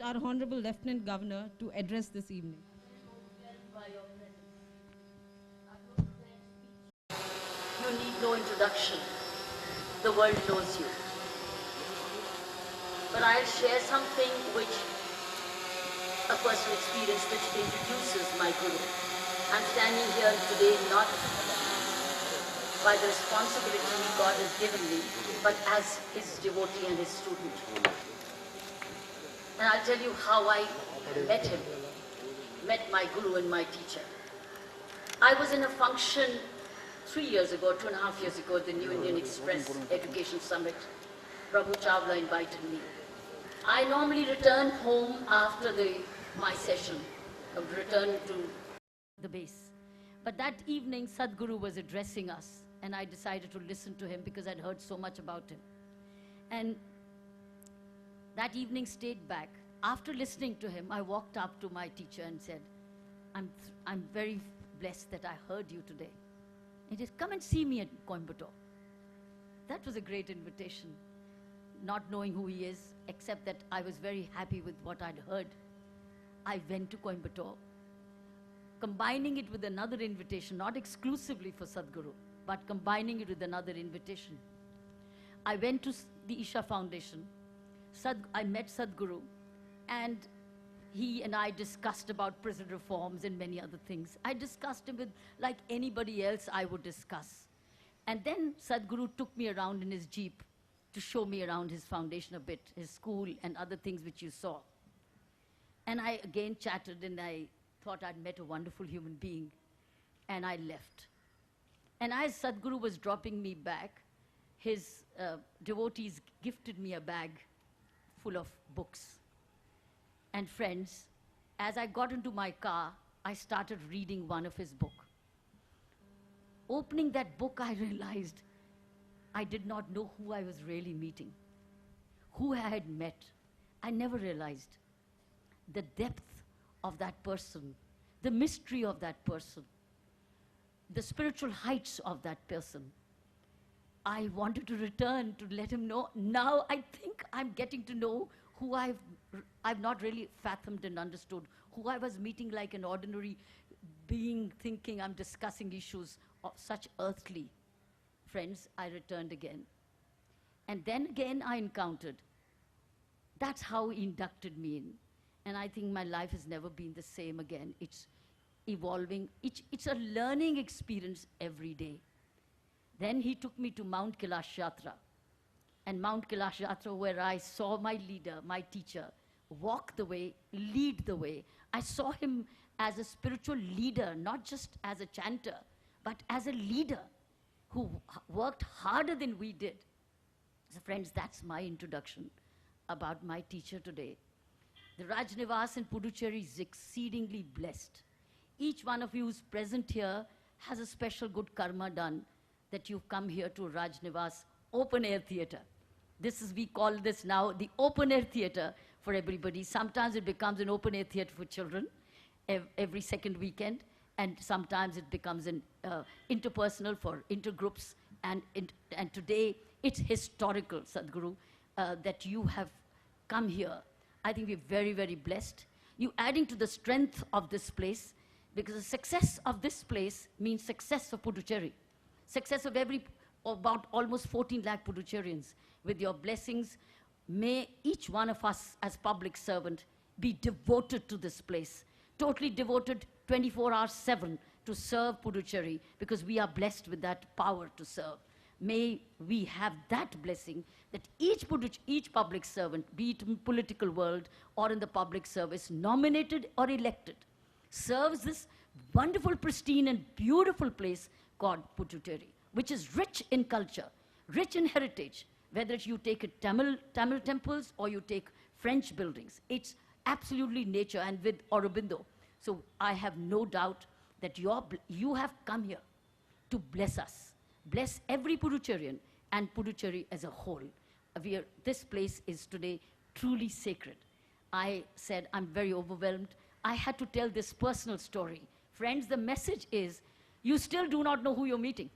our Honorable Lieutenant Governor to address this evening. You need no introduction. The world knows you. But I'll share something which a personal experience which introduces my Guru. I'm standing here today not by the responsibility God has given me, but as his devotee and his student. And I'll tell you how I met him, met my Guru and my teacher. I was in a function 3 years ago, 2.5 years ago, the New Indian Express Education Summit. Prabhu Chawla invited me. I normally return home after my session, return to the base. But that evening, Sadhguru was addressing us, and I decided to listen to him because I'd heard so much about him. And that evening stayed back. After listening to him, I walked up to my teacher and said, I'm very blessed that I heard you today. He said, come and see me at Coimbatore. That was a great invitation, not knowing who he is, except that I was very happy with what I'd heard. I went to Coimbatore, combining it with another invitation, not exclusively for Sadhguru, but combining it with another invitation. I went to the Isha Foundation. I met Sadhguru, and he and I discussed about prison reforms and many other things. I discussed him with like anybody else I would discuss. And then Sadhguru took me around in his jeep to show me around his foundation a bit, his school and other things which you saw. And I again chatted, and I thought I'd met a wonderful human being, and I left. And as Sadhguru was dropping me back, his devotees gifted me a bag full of books. And friends, as I got into my car, I started reading one of his books. Opening that book, I realized I did not know who I was really meeting, who I had met. I never realized the depth of that person, the mystery of that person, the spiritual heights of that person. I wanted to return to let him know. Now I think I'm getting to know who I've not really fathomed and understood, who I was meeting like an ordinary being, thinking I'm discussing issues of such earthly. Friends, I returned again. And then again I encountered. That's how he inducted me in. And I think my life has never been the same again. It's evolving. It's a learning experience every day. Then he took me to Mount Kailash Yatra. And Mount Kailash Yatra, where I saw my leader, my teacher, walk the way, lead the way. I saw him as a spiritual leader, not just as a chanter, but as a leader who worked harder than we did. So friends, that's my introduction about my teacher today. The Raj Nivas in Puducherry is exceedingly blessed. Each one of you who's present here has a special good karma done that you've come here to Raj Nivas open air theater. We call this now the open air theater for everybody. Sometimes it becomes an open air theater for children every second weekend, and sometimes it becomes an interpersonal for intergroups. And today it's historical, Sadhguru, that you have come here. I think we're very, very blessed. You adding to the strength of this place, because the success of this place means success of Puducherry. Success of about almost 14 lakh Puducherrians. With your blessings, may each one of us as public servant be devoted to this place. Totally devoted 24 hours 7 to serve Puducherry, because we are blessed with that power to serve. May we have that blessing that each public servant, be it in political world or in the public service, nominated or elected, serves this wonderful, pristine and beautiful place called Puducherry, which is rich in culture, rich in heritage, whether you take it Tamil temples or you take French buildings. It's absolutely nature, and with Aurobindo. So I have no doubt that you have come here to bless us, bless every Puducherrian and Puducherry as a whole. This place is today truly sacred. I said I'm very overwhelmed. I had to tell this personal story. Friends, the message is, you still do not know who you're meeting.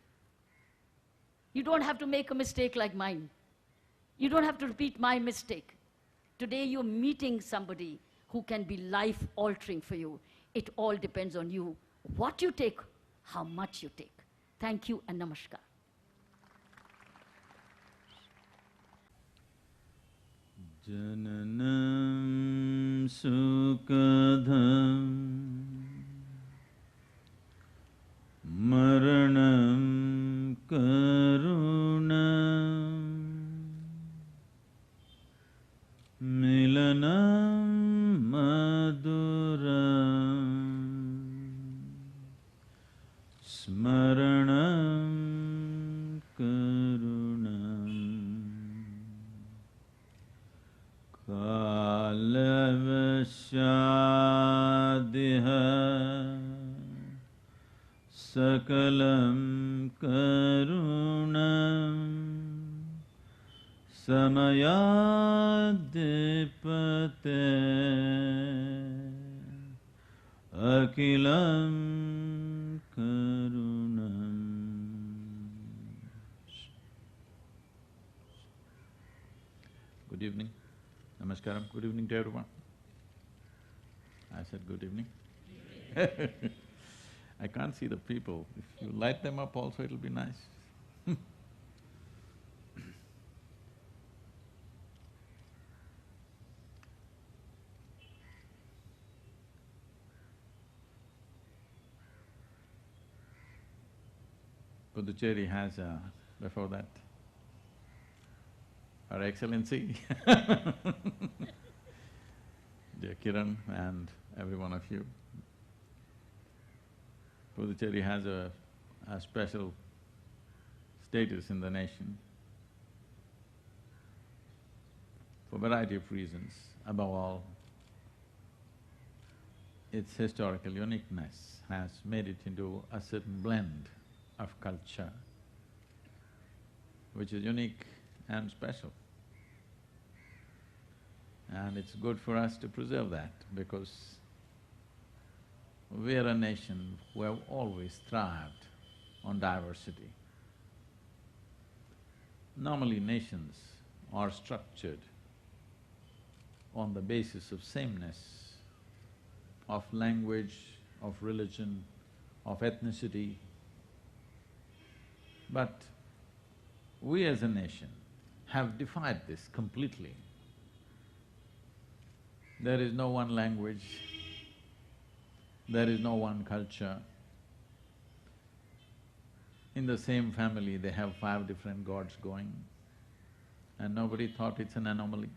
You don't have to make a mistake like mine. You don't have to repeat my mistake. Today you're meeting somebody who can be life-altering for you. It all depends on you. What you take, how much you take. Thank you and namaskar. Jananam sukadham maranam karunam milanam maduram smaranam karunam kalavashadiha sakalam karunam samayadipate akilam karunam. Good evening. Namaskaram. Good evening to everyone. I said good evening. I can't see the people. If you light them up also, it'll be nice. Puducherry has before that, Her Excellency dear Kiran and every one of you. Puducherry has a special status in the nation for a variety of reasons. Above all, its historical uniqueness has made it into a certain blend of culture, which is unique and special. And it's good for us to preserve that, because we are a nation who have always thrived on diversity. Normally nations are structured on the basis of sameness, of language, of religion, of ethnicity. But we as a nation have defied this completely. There is no one language, there is no one culture. In the same family, they have 5 different gods going, and nobody thought it's an anomaly.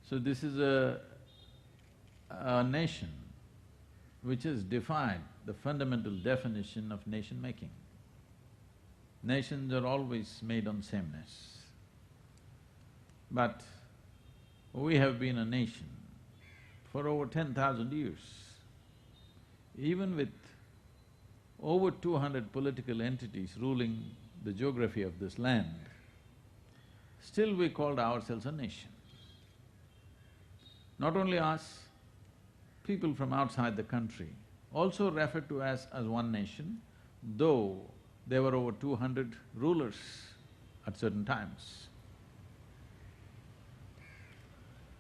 So this is a nation which has defied the fundamental definition of nation-making. Nations are always made on sameness. But we have been a nation for over 10,000 years. Even with over 200 political entities ruling the geography of this land, still we called ourselves a nation. Not only us, people from outside the country also referred to us as one nation, though there were over 200 rulers at certain times.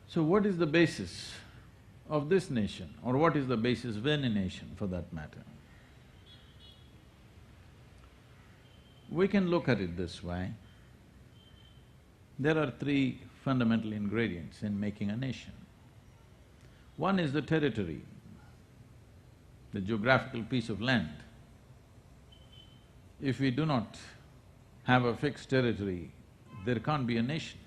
So what is the basis of this nation, or what is the basis of any nation for that matter? We can look at it this way. There are 3 fundamental ingredients in making a nation. One is the territory, the geographical piece of land. If we do not have a fixed territory, there can't be a nation.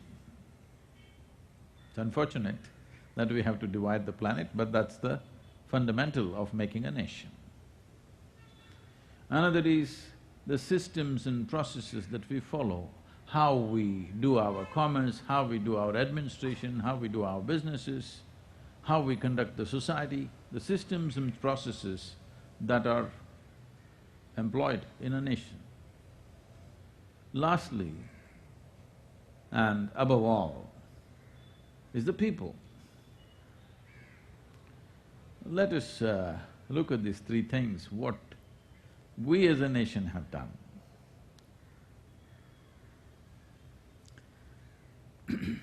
It's unfortunate that we have to divide the planet, but that's the fundamental of making a nation. Another is the systems and processes that we follow, how we do our commerce, how we do our administration, how we do our businesses, how we conduct the society, the systems and processes that are employed in a nation. Lastly, and above all, is the people. Let us look at these 3 things, what we as a nation have done. In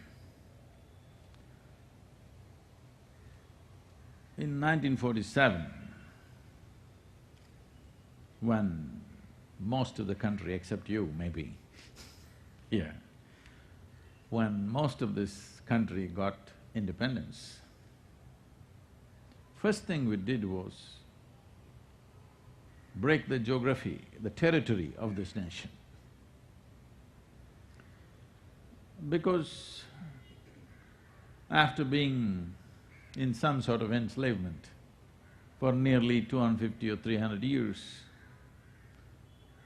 1947, when most of the country, except you maybe, yeah, when most of this country got independence, first thing we did was break the geography, the territory of this nation. Because after being in some sort of enslavement for nearly 250 or 300 years,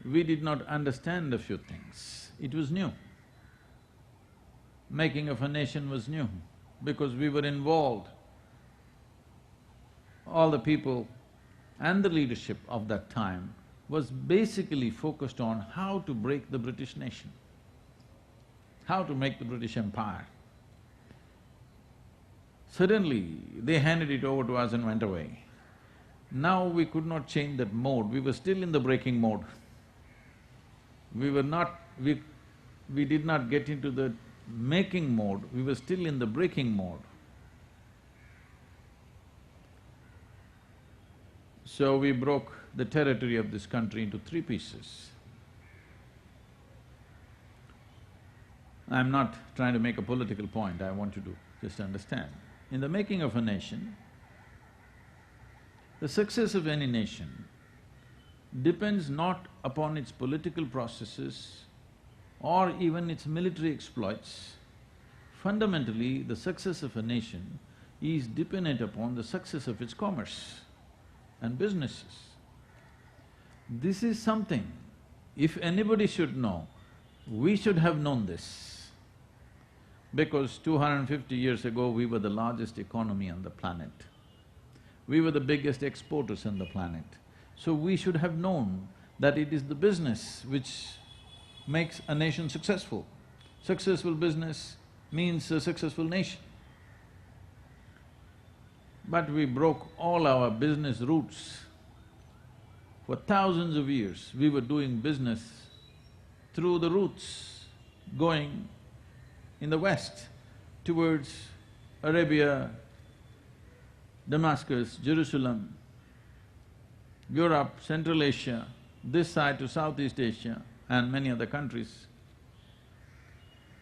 we did not understand a few things. It was new. Making of a nation was new because we were involved. All the people and the leadership of that time was basically focused on how to break the British nation, how to make the British Empire. Suddenly, they handed it over to us and went away. Now we could not change that mode, we were still in the breaking mode. We did not get into the making mode, we were still in the breaking mode. So we broke the territory of this country into three pieces. I'm not trying to make a political point, I want you to just understand. In the making of a nation, the success of any nation depends not upon its political processes or even its military exploits. Fundamentally, the success of a nation is dependent upon the success of its commerce and businesses. This is something, if anybody should know, we should have known this. Because 250 years ago, we were the largest economy on the planet. We were the biggest exporters on the planet. So we should have known that it is the business which makes a nation successful. Successful business means a successful nation. But we broke all our business routes. For thousands of years, we were doing business through the routes going in the west towards Arabia, Damascus, Jerusalem, Europe, Central Asia, this side to Southeast Asia and many other countries.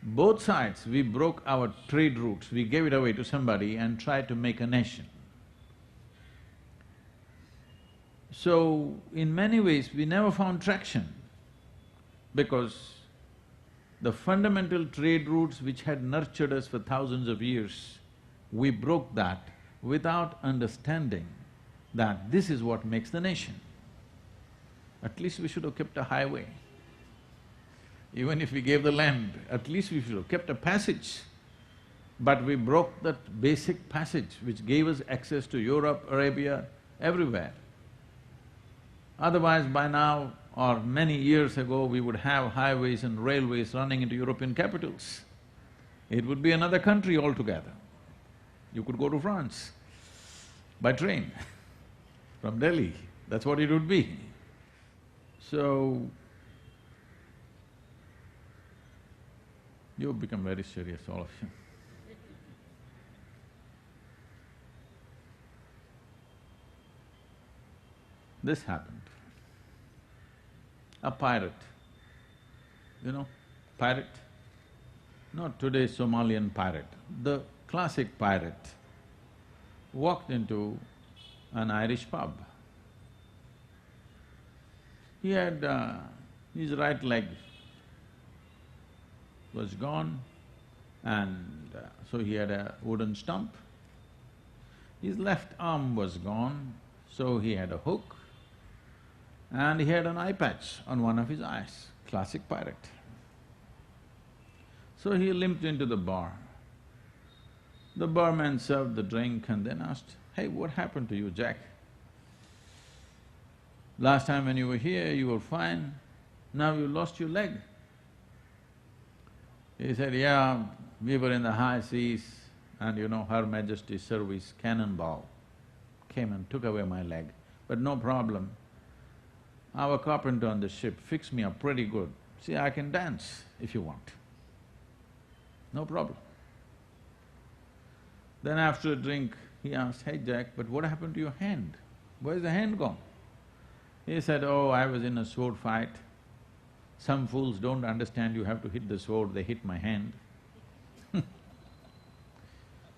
Both sides, we broke our trade routes, we gave it away to somebody and tried to make a nation. So, in many ways, we never found traction because the fundamental trade routes which had nurtured us for thousands of years, we broke that without understanding that this is what makes the nation. At least we should have kept a highway. Even if we gave the land, at least we should have kept a passage. But we broke that basic passage which gave us access to Europe, Arabia, everywhere. Otherwise, by now or many years ago, we would have highways and railways running into European capitals. It would be another country altogether. You could go to France by train from Delhi, that's what it would be. So, you've become very serious, all of you. This happened. A pirate, you know, pirate? Not today's Somalian pirate, the classic pirate walked into an Irish pub. He had… his right leg was gone and so he had a wooden stump. His left arm was gone, so he had a hook and he had an eye patch on one of his eyes, classic pirate. So he limped into the bar. The barman served the drink and then asked, "Hey, what happened to you, Jack? Last time when you were here, you were fine, now you lost your leg." He said, "Yeah, we were in the high seas and you know, Her Majesty's Service Cannonball came and took away my leg, but no problem. Our carpenter on the ship fixed me up pretty good. See, I can dance if you want." no problem. Then after a drink, he asked, "Hey Jack, but what happened to your hand? Where's the hand gone?" He said, "Oh, I was in a sword fight. Some fools don't understand you have to hit the sword, they hit my hand.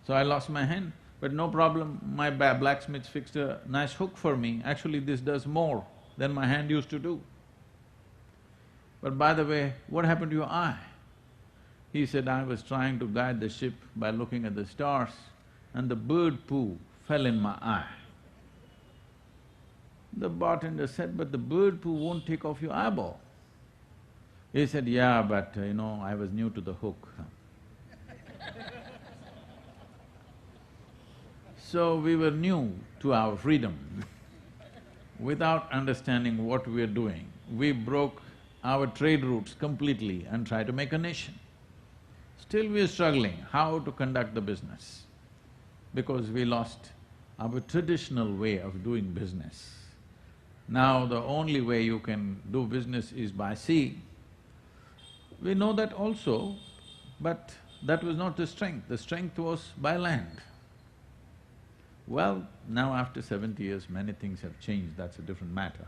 So I lost my hand, but no problem, my blacksmith fixed a nice hook for me. Actually, this does more than my hand used to do. But by the way, what happened to your eye?" He said, "I was trying to guide the ship by looking at the stars and the bird poo fell in my eye." The bartender said, "But the bird poo won't take off your eyeball." He said, "Yeah, but I was new to the hook." So we were new to our freedom. Without understanding what we are doing, we broke our trade routes completely and tried to make a nation. Still we are struggling how to conduct the business, because we lost our traditional way of doing business. Now the only way you can do business is by sea. We know that also, but that was not the strength was by land. Well, now after 70 years, many things have changed, that's a different matter.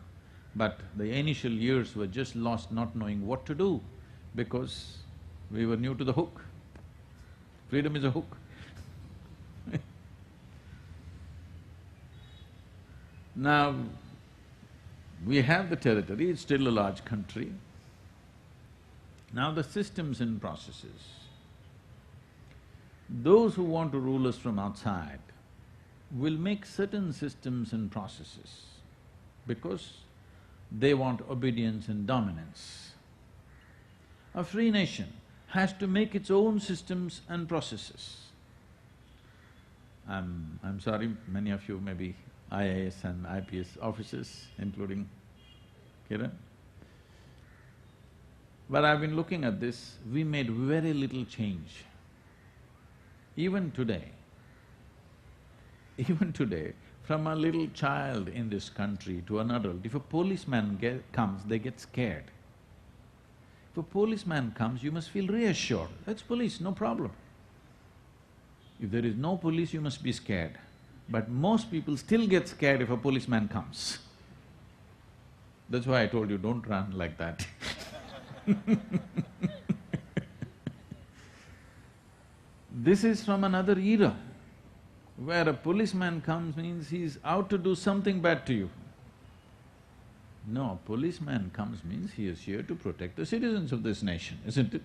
But the initial years were just lost not knowing what to do, because we were new to the hook. Freedom is a hook. Now, we have the territory, it's still a large country. Now the systems and processes. Those who want to rule us from outside will make certain systems and processes because they want obedience and dominance. A free nation has to make its own systems and processes. I'm sorry, many of you may be IAS and IPS officers, including Kiran. But I've been looking at this, we made very little change. Even today, from a little child in this country to an adult, if a policeman comes, they get scared. If a policeman comes, you must feel reassured, that's police, no problem. If there is no police, you must be scared. But most people still get scared if a policeman comes. That's why I told you, don't run like that. This is from another era, where a policeman comes means he's out to do something bad to you. No, a policeman comes means he is here to protect the citizens of this nation, isn't it?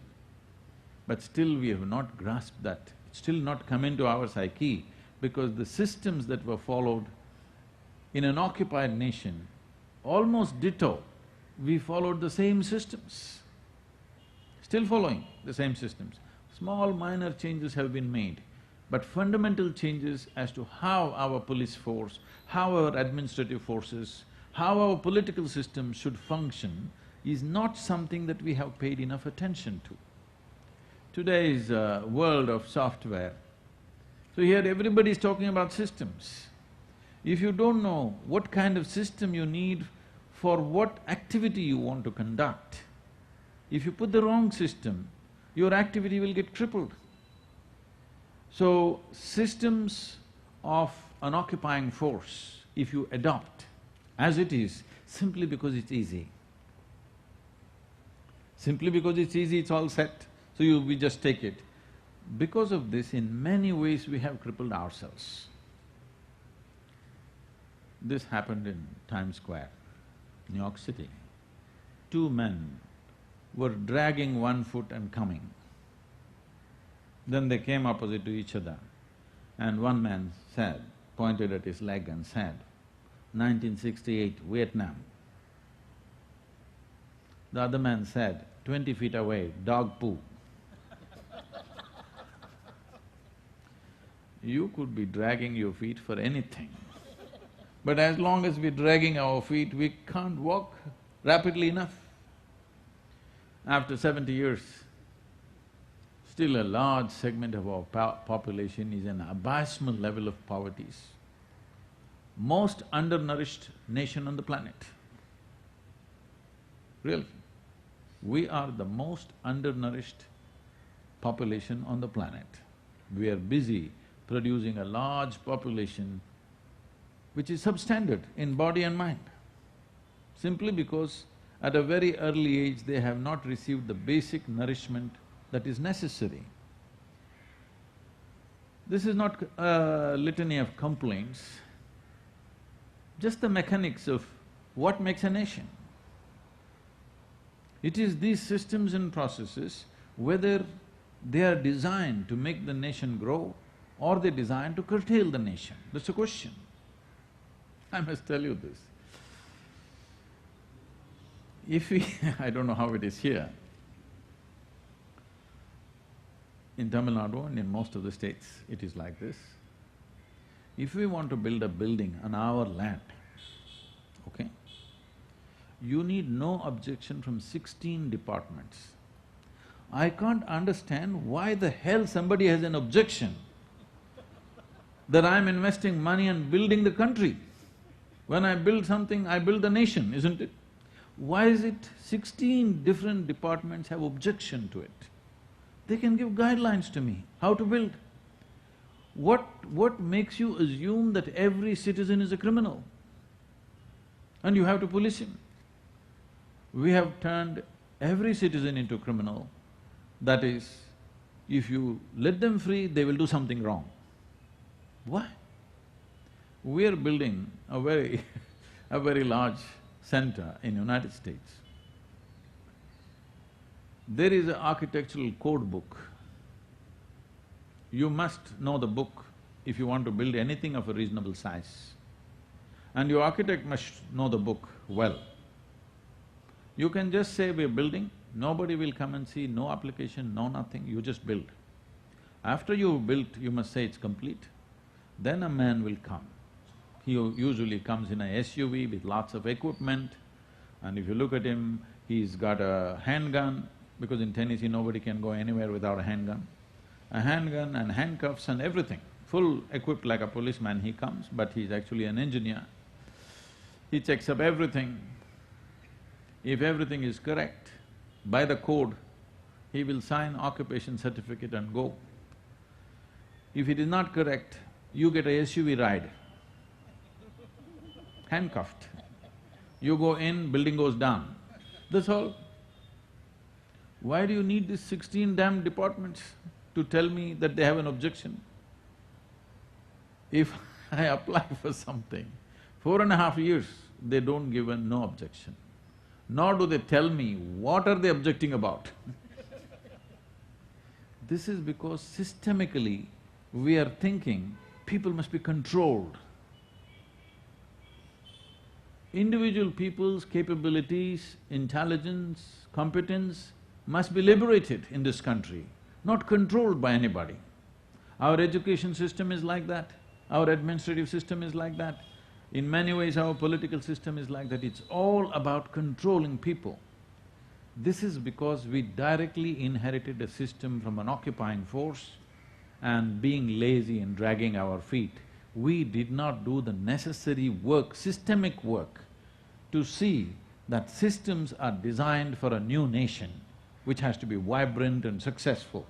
But still we have not grasped that, it's still not come into our psyche, because the systems that were followed in an occupied nation, almost ditto, we followed the same systems. Still following the same systems. Small minor changes have been made, but fundamental changes as to how our police force, how our administrative forces, how our political system should function is not something that we have paid enough attention to. Today's world of software, so here everybody is talking about systems. If you don't know what kind of system you need for what activity you want to conduct, if you put the wrong system, your activity will get crippled. So, systems of an occupying force, if you adopt as it is, simply because it's easy. Simply because it's easy, it's all set, so we just take it. Because of this, in many ways we have crippled ourselves. This happened in Times Square, New York City. Two men were dragging one foot and coming. Then they came opposite to each other, and one man said, pointed at his leg and said, 1968, Vietnam. The other man said, 20 feet away, dog poo. You could be dragging your feet for anything, but as long as we're dragging our feet, we can't walk rapidly enough. After 70 years, still a large segment of our population is an abysmal level of poverty. Most undernourished nation on the planet. Really, we are the most undernourished population on the planet. We are busy producing a large population which is substandard in body and mind, simply because at a very early age they have not received the basic nourishment that is necessary. This is not a litany of complaints, just the mechanics of what makes a nation. It is these systems and processes, whether they are designed to make the nation grow or they're designed to curtail the nation, that's the question. I must tell you this. If we I don't know how it is here, in Tamil Nadu and in most of the states, it is like this. If we want to build a building on our land, okay, you need no objection from 16 departments. I can't understand why the hell somebody has an objection that I'm investing money and building the country. When I build something, I build the nation, isn't it? Why is it 16 different departments have objection to it? They can give guidelines to me, how to build. What makes you assume that every citizen is a criminal and you have to police him? We have turned every citizen into a criminal. That is, if you let them free, they will do something wrong. Why? We are building a very large center in United States. There is an architectural code book. You must know the book if you want to build anything of a reasonable size. And your architect must know the book well. You can just say we're building, nobody will come and see, no application, no nothing, you just build. After you've built, you must say it's complete. Then a man will come. He usually comes in a SUV with lots of equipment, and if you look at him, he's got a handgun, because in Tennessee nobody can go anywhere without a handgun. A handgun and handcuffs and everything, full equipped like a policeman he comes, but he's actually an engineer. He checks up everything. If everything is correct, by the code, he will sign occupation certificate and go. If it is not correct, you get a SUV ride, handcuffed. You go in, building goes down, that's all. Why do you need these 16 damn departments to tell me that they have an objection? If I apply for something, 4.5 years, they don't give a no objection. Nor do they tell me what are they objecting about. This is because systemically we are thinking people must be controlled. Individual people's capabilities, intelligence, competence must be liberated in this country, not controlled by anybody. Our education system is like that, our administrative system is like that. In many ways, our political system is like that, it's all about controlling people. This is because we directly inherited a system from an occupying force, and being lazy and dragging our feet, we did not do the necessary work, systemic work, to see that systems are designed for a new nation, which has to be vibrant and successful.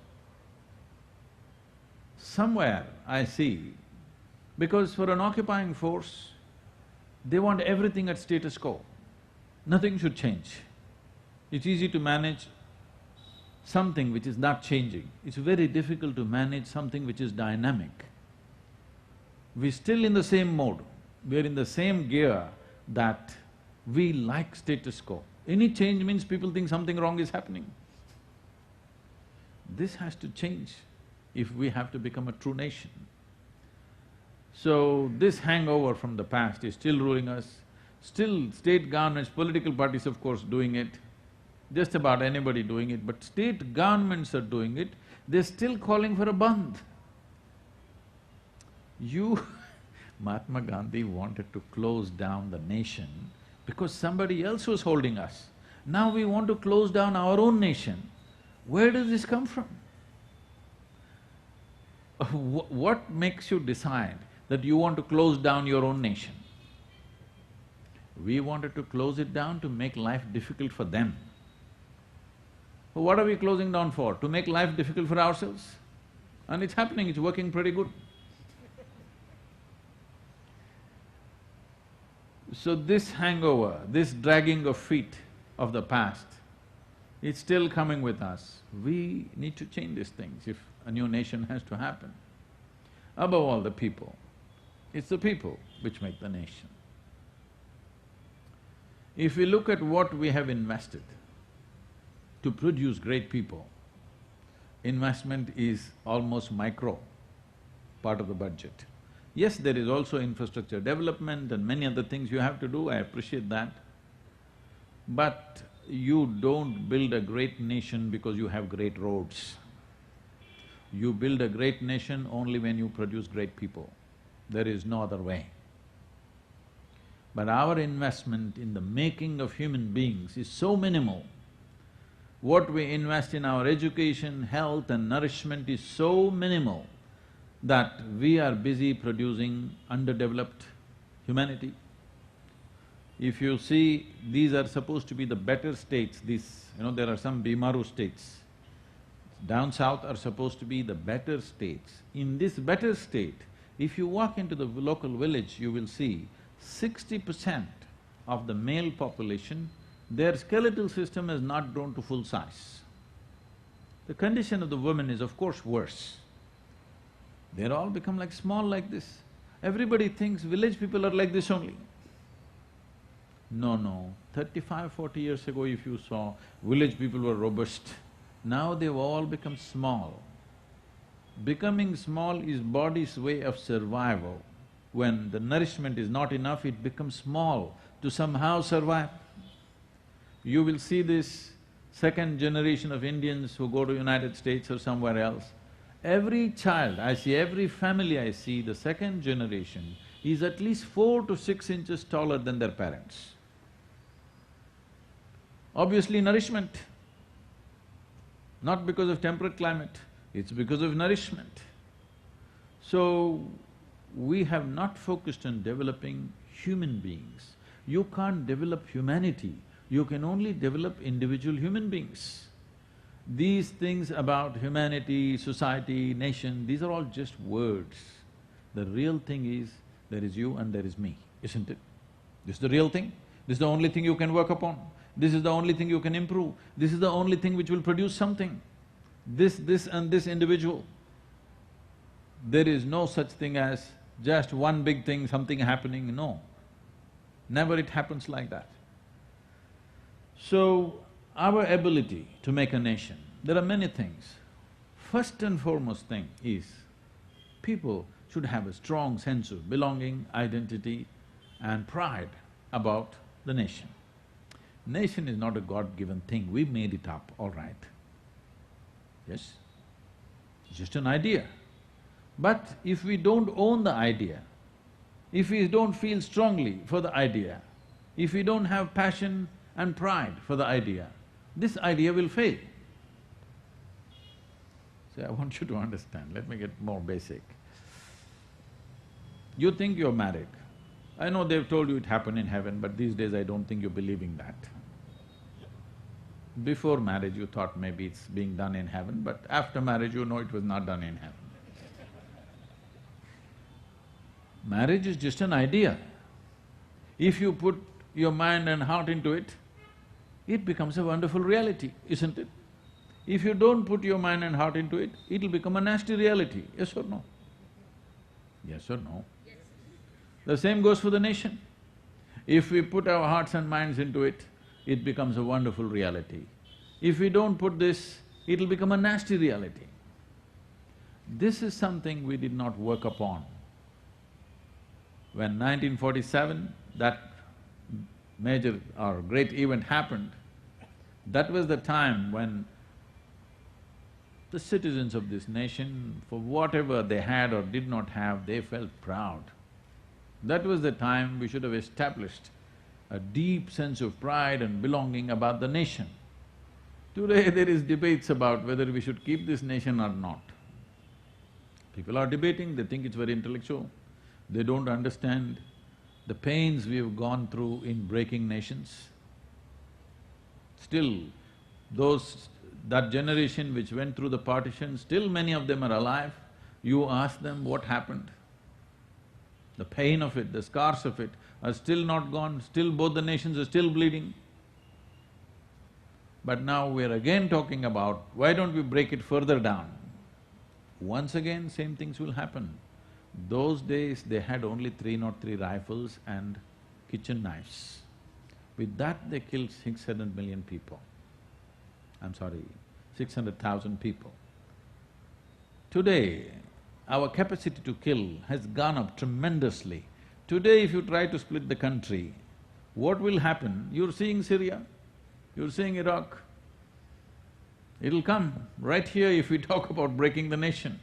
Somewhere I see, because for an occupying force, they want everything at status quo, nothing should change. It's easy to manage something which is not changing. It's very difficult to manage something which is dynamic. We're still in the same mode, we're in the same gear that we like status quo. Any change means people think something wrong is happening. This has to change if we have to become a true nation. So, this hangover from the past is still ruling us, still state governments, political parties of course doing it, just about anybody doing it, but state governments are doing it, they're still calling for a bandh. Mahatma Gandhi wanted to close down the nation because somebody else was holding us. Now we want to close down our own nation. Where does this come from? What makes you decide that you want to close down your own nation? We wanted to close it down to make life difficult for them. What are we closing down for? To make life difficult for ourselves? And it's happening, it's working pretty good. So this hangover, this dragging of feet of the past, it's still coming with us. We need to change these things if a new nation has to happen. Above all, the people. It's the people which make the nation. If we look at what we have invested to produce great people, investment is almost micro part of the budget. Yes, there is also infrastructure development and many other things you have to do, I appreciate that. But you don't build a great nation because you have great roads. You build a great nation only when you produce great people. There is no other way. But our investment in the making of human beings is so minimal. What we invest in our education, health and nourishment is so minimal that we are busy producing underdeveloped humanity. If you see, these are supposed to be the better states, there are some Bimaru states. Down south are supposed to be the better states. In this better state, if you walk into the local village, you will see 60% of the male population, their skeletal system has not grown to full size. The condition of the women is of course worse. They're all become like small like this. Everybody thinks village people are like this only. No, 35, 40 years ago if you saw, village people were robust. Now they've all become small. Becoming small is body's way of survival. When the nourishment is not enough, it becomes small to somehow survive. You will see this second generation of Indians who go to United States or somewhere else. Every child I see, every family I see, the second generation is at least 4 to 6 inches taller than their parents. Obviously nourishment, not because of temperate climate, it's because of nourishment. So, we have not focused on developing human beings. You can't develop humanity, you can only develop individual human beings. These things about humanity, society, nation, these are all just words. The real thing is, there is you and there is me, isn't it? This is the real thing, this is the only thing you can work upon, this is the only thing you can improve, this is the only thing which will produce something. This and this individual. There is no such thing as just one big thing, something happening, no. Never it happens like that. So, our ability to make a nation, there are many things. First and foremost thing is, people should have a strong sense of belonging, identity and pride about the nation. Nation is not a God-given thing, we made it up, all right. Yes, it's just an idea. But if we don't own the idea, if we don't feel strongly for the idea, if we don't have passion and pride for the idea, this idea will fail. So I want you to understand, let me get more basic. You think you're married. I know they've told you it happened in heaven, but these days I don't think you're believing that. Before marriage you thought maybe it's being done in heaven, but after marriage you know it was not done in heaven. Marriage is just an idea. If you put your mind and heart into it, it becomes a wonderful reality, isn't it? If you don't put your mind and heart into it, it'll become a nasty reality, yes or no? Yes or no? Yes. The same goes for the nation. If we put our hearts and minds into it, it becomes a wonderful reality. If we don't put this, it'll become a nasty reality. This is something we did not work upon. When 1947, that major or great event happened, that was the time when the citizens of this nation, for whatever they had or did not have, they felt proud. That was the time we should have established a deep sense of pride and belonging about the nation. Today there is debates about whether we should keep this nation or not. People are debating, they think it's very intellectual. They don't understand the pains we've gone through in breaking nations. Still, those that generation which went through the partition, still many of them are alive. You ask them what happened. The pain of it, the scars of it are still not gone, still both the nations are still bleeding. But now we're again talking about, why don't we break it further down? Once again, same things will happen. Those days, they had only 303 rifles and kitchen knives. With that, they killed 600 million people. I'm sorry, 600,000 people. Today, our capacity to kill has gone up tremendously. Today, if you try to split the country, what will happen? You're seeing Syria, you're seeing Iraq. It'll come right here if we talk about breaking the nation.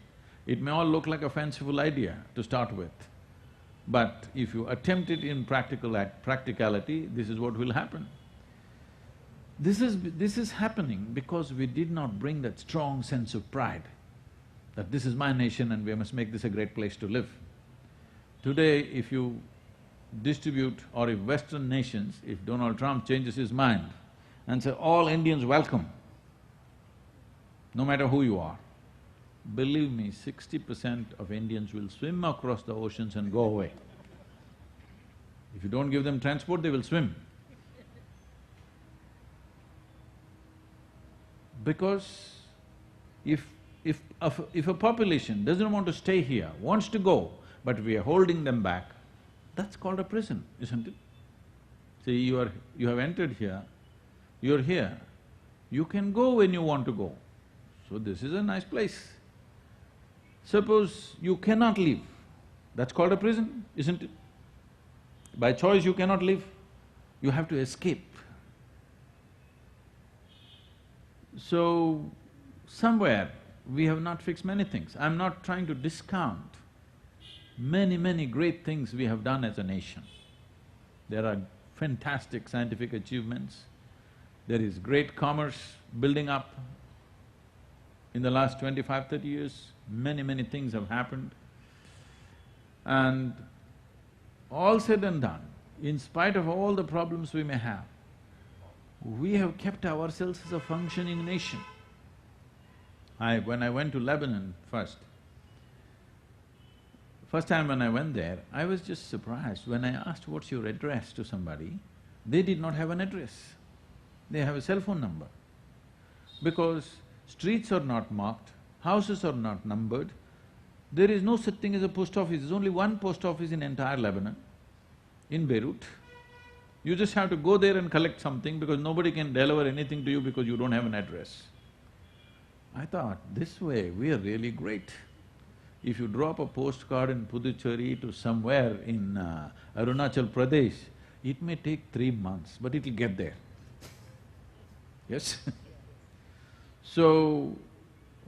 It may all look like a fanciful idea to start with, but if you attempt it in practicality, this is what will happen. This is happening because we did not bring that strong sense of pride, that this is my nation and we must make this a great place to live. Today, if you distribute, or if Western nations, if Donald Trump changes his mind and say, all Indians welcome, no matter who you are, believe me, 60% of Indians will swim across the oceans and go away. If you don't give them transport, they will swim. Because if a population doesn't want to stay here, wants to go, but we are holding them back, that's called a prison, isn't it? See, you have entered here, you're here, you can go when you want to go. So this is a nice place. Suppose you cannot leave, that's called a prison, isn't it? By choice you cannot leave, you have to escape. So, somewhere we have not fixed many things. I'm not trying to discount many great things we have done as a nation. There are fantastic scientific achievements, there is great commerce building up. In the last 25, 30 years, many things have happened. And all said and done, in spite of all the problems we may have, we have kept ourselves as a functioning nation. When I went to Lebanon first time when I went there, I was just surprised. When I asked, what's your address to somebody, they did not have an address. They have a cell phone number. Because streets are not marked, houses are not numbered, there is no such thing as a post office. There's only one post office in entire Lebanon, in Beirut. You just have to go there and collect something because nobody can deliver anything to you because you don't have an address. I thought, this way we are really great. If you drop a postcard in Puducherry to somewhere in Arunachal Pradesh, it may take 3 months, but it'll get there. Yes? So,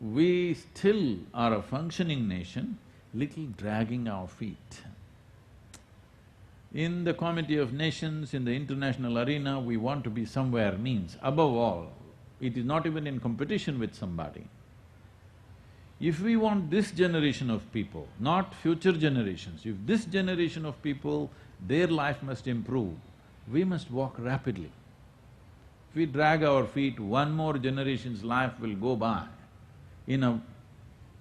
we still are a functioning nation, little dragging our feet. In the Committee of Nations, in the international arena, we want to be somewhere means, above all, it is not even in competition with somebody. If we want this generation of people, not future generations, if this generation of people, their life must improve, we must walk rapidly. If we drag our feet, one more generation's life will go by in a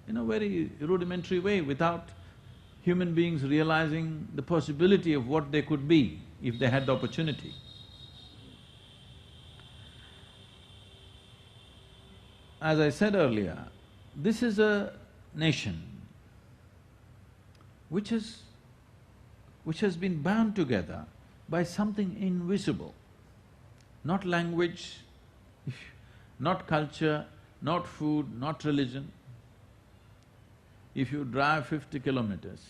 very rudimentary way without human beings realizing the possibility of what they could be if they had the opportunity. As I said earlier, this is a nation which has been bound together by something invisible, not language, not culture, not food, not religion. If you drive 50 kilometers,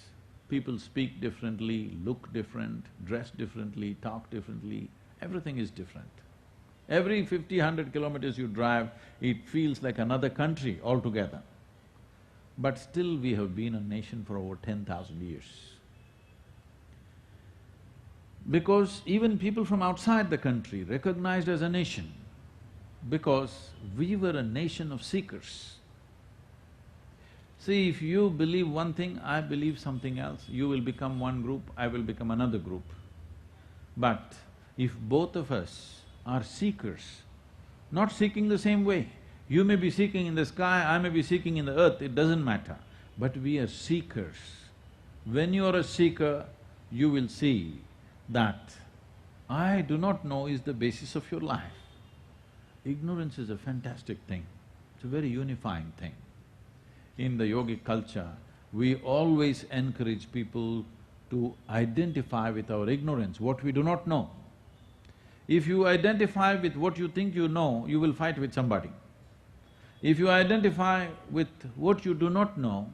people speak differently, look different, dress differently, talk differently, everything is different. Every 50, 100 kilometers you drive, it feels like another country altogether. But still we have been a nation for over 10,000 years. Because even people from outside the country recognized as a nation, because we were a nation of seekers. See, if you believe one thing, I believe something else, you will become one group, I will become another group. But if both of us are seekers, not seeking the same way, You may be seeking in the sky, I may be seeking in the earth, it doesn't matter. But we are seekers. When you are a seeker, you will see that I do not know is the basis of your life. Ignorance is a fantastic thing, it's a very unifying thing. In the yogic culture, we always encourage people to identify with our ignorance, what we do not know. If you identify with what you think you know, you will fight with somebody. If you identify with what you do not know,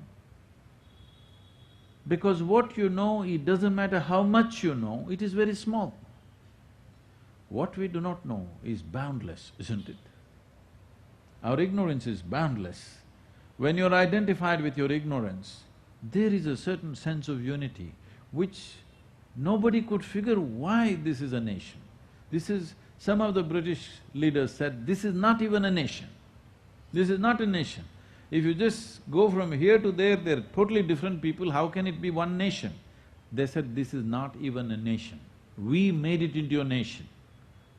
because what you know, it doesn't matter how much you know, it is very small. What we do not know is boundless, isn't it? Our ignorance is boundless. When you're identified with your ignorance, there is a certain sense of unity which nobody could figure why this is a nation. This is… some of the British leaders said, this is not even a nation. This is not a nation. If you just go from here to there, they're totally different people, how can it be one nation? They said, this is not even a nation. We made it into a nation.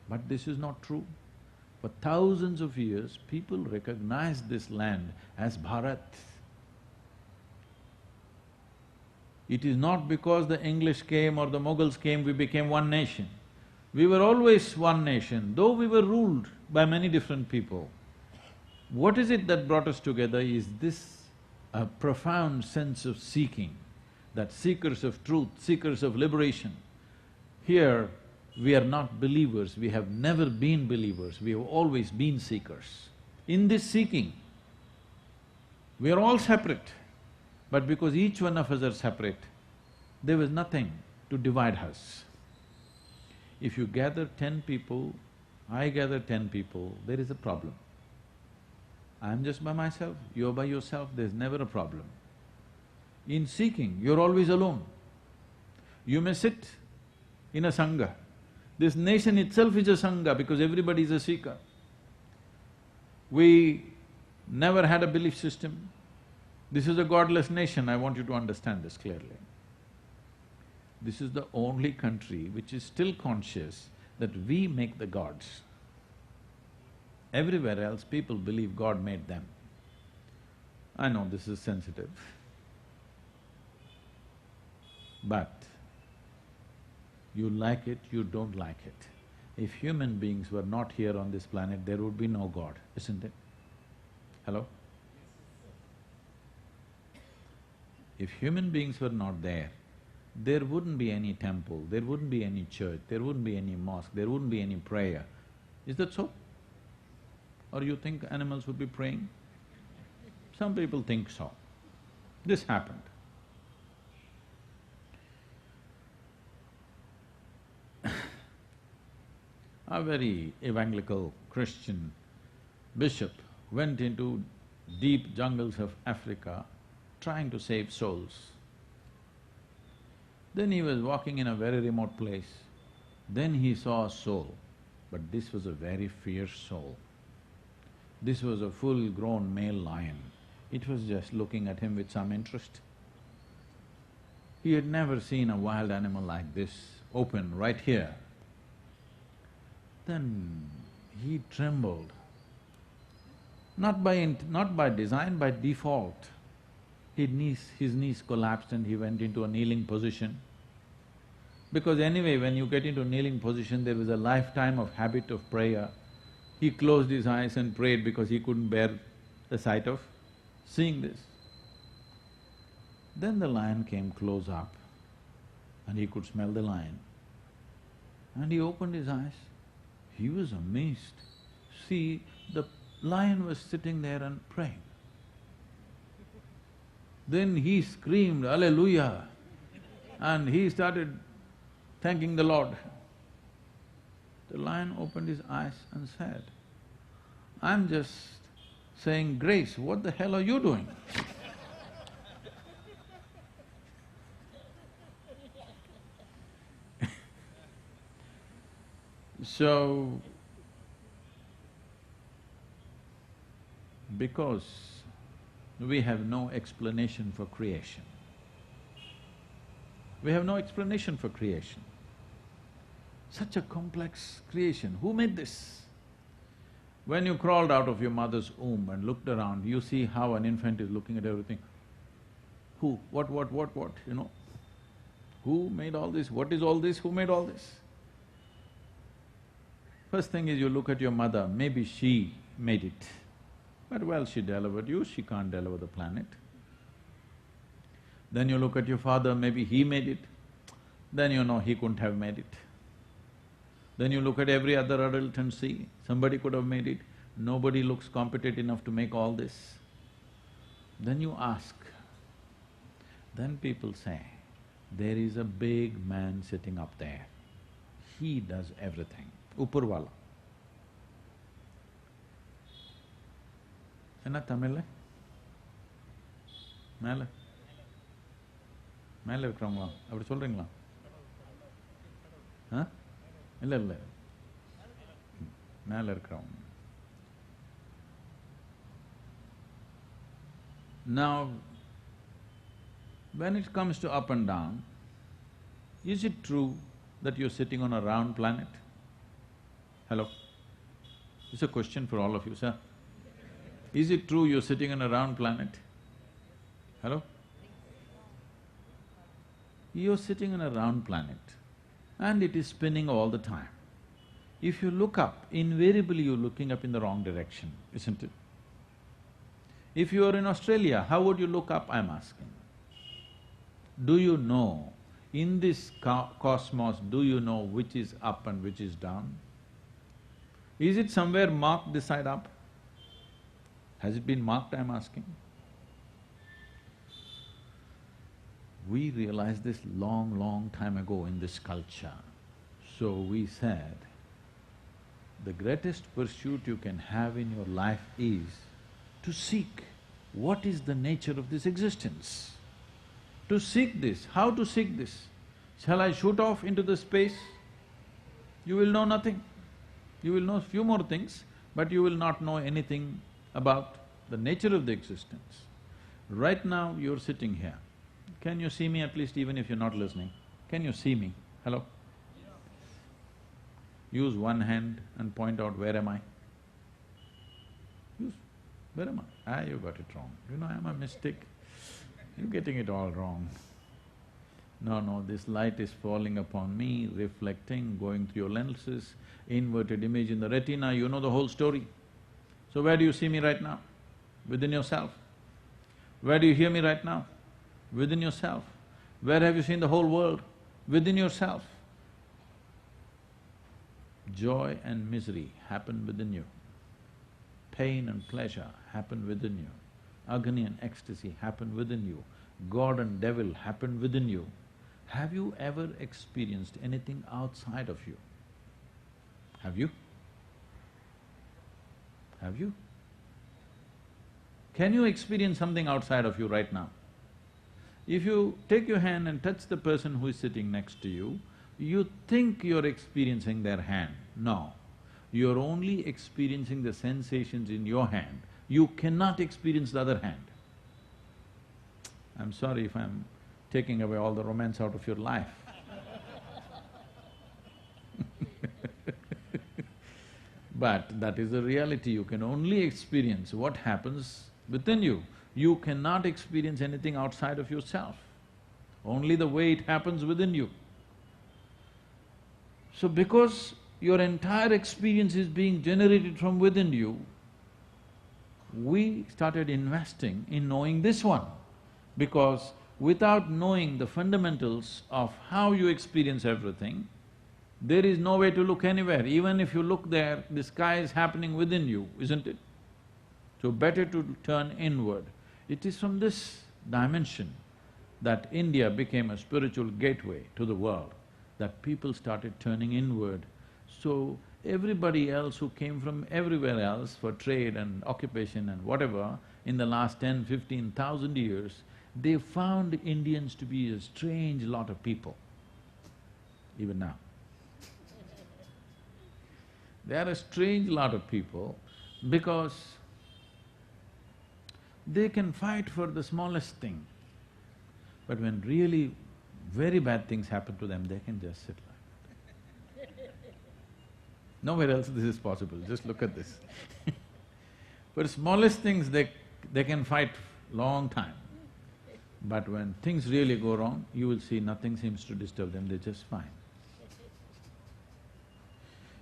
But this is not true. For thousands of years, people recognized this land as Bharat. It is not because the English came or the Mughals came, we became one nation. We were always one nation, though we were ruled by many different people. What is it that brought us together is this a profound sense of seeking, that seekers of truth, seekers of liberation. Here, we are not believers, we have never been believers, we have always been seekers. In this seeking, we are all separate, but because each one of us are separate, there was nothing to divide us. If you gather 10 people, I gather 10 people, there is a problem. I'm just by myself, you're by yourself, there's never a problem. In seeking, you're always alone. You may sit in a sangha. This nation itself is a sangha because everybody is a seeker. We never had a belief system. This is a godless nation, I want you to understand this clearly. This is the only country which is still conscious that we make the gods. Everywhere else, people believe God made them. I know this is sensitive, but you like it, you don't like it. If human beings were not here on this planet, there would be no God, isn't it? Hello? If human beings were not there wouldn't be any temple, there wouldn't be any church, there wouldn't be any mosque, there wouldn't be any prayer. Is that so? Or you think animals would be praying? Some people think so. This happened. A very evangelical Christian bishop went into deep jungles of Africa trying to save souls. Then he was walking in a very remote place. Then he saw a soul, but this was a very fierce soul. This was a full-grown male lion. It was just looking at him with some interest. He had never seen a wild animal like this, open right here. Then he trembled, not by design, by default. His knees collapsed and he went into a kneeling position. Because anyway, when you get into kneeling position, there was a lifetime of habit of prayer. He closed his eyes and prayed because he couldn't bear the sight of seeing this. Then the lion came close up and he could smell the lion. And he opened his eyes. He was amazed. See, the lion was sitting there and praying. Then he screamed, "Hallelujah!" and he started thanking the Lord. The lion opened his eyes and said, "I'm just saying grace, what the hell are you doing?" So, because we have no explanation for creation, we have no explanation for creation. Such a complex creation, who made this? When you crawled out of your mother's womb and looked around, you see how an infant is looking at everything. Who? What, you know? Who made all this? What is all this? Who made all this? First thing is you look at your mother, maybe she made it. But well, she delivered you, she can't deliver the planet. Then you look at your father, maybe he made it. Then you know he couldn't have made it. Then you look at every other adult and see, somebody could have made it, nobody looks competent enough to make all this. Then you ask, then people say, there is a big man sitting up there, he does everything, Upurwala. Enna Tamil? Mela? மேல இருக்கிறவங்களா அப்படி சொல்றீங்களா? இல்ல இல்ல மேல இருக்கிறவங்க. Now, when it comes to up and down, is it true that you're sitting on a round planet? Hello? It's a question for all of you, sir. Is it true you're sitting on a round planet? Hello? You're sitting on a round planet and it is spinning all the time. If you look up, invariably you're looking up in the wrong direction, isn't it? If you are in Australia, how would you look up, I'm asking? Do you know, in this cosmos, do you know which is up and which is down? Is it somewhere marked this side up? Has it been marked, I'm asking? We realized this long time ago in this culture. So we said, the greatest pursuit you can have in your life is to seek what is the nature of this existence. To seek this. How to seek this? Shall I shoot off into the space? You will know nothing. You will know few more things, but you will not know anything about the nature of the existence. Right now, you're sitting here. Can you see me at least even if you're not listening? Can you see me? Hello? Use one hand and point out, where am I? Use, where am I? You got it wrong. You know, I'm a mystic. You're getting it all wrong. No, this light is falling upon me, reflecting, going through your lenses, inverted image in the retina, you know the whole story. So where do you see me right now? Within yourself. Where do you hear me right now? Within yourself. Where have you seen the whole world? Within yourself. Joy and misery happen within you. Pain and pleasure happen within you. Agony and ecstasy happen within you. God and devil happen within you. Have you ever experienced anything outside of you? Have you? Have you? Can you experience something outside of you right now? If you take your hand and touch the person who is sitting next to you, you think you're experiencing their hand. No, you're only experiencing the sensations in your hand. You cannot experience the other hand. I'm sorry if I'm taking away all the romance out of your life. But that is the reality, you can only experience what happens within you. You cannot experience anything outside of yourself, only the way it happens within you. So because your entire experience is being generated from within you, we started investing in knowing this one, because without knowing the fundamentals of how you experience everything, there is no way to look anywhere. Even if you look there, the sky is happening within you, isn't it? So better to turn inward. It is from this dimension that India became a spiritual gateway to the world, that people started turning inward. So everybody else who came from everywhere else for trade and occupation and whatever, in the last 10,000–15,000 years, they found Indians to be a strange lot of people, even now. They are a strange lot of people because they can fight for the smallest thing, but when really very bad things happen to them, they can just sit like that. Nowhere else this is possible, just look at this. For smallest things, they can fight long time. But when things really go wrong, you will see nothing seems to disturb them, they're just fine.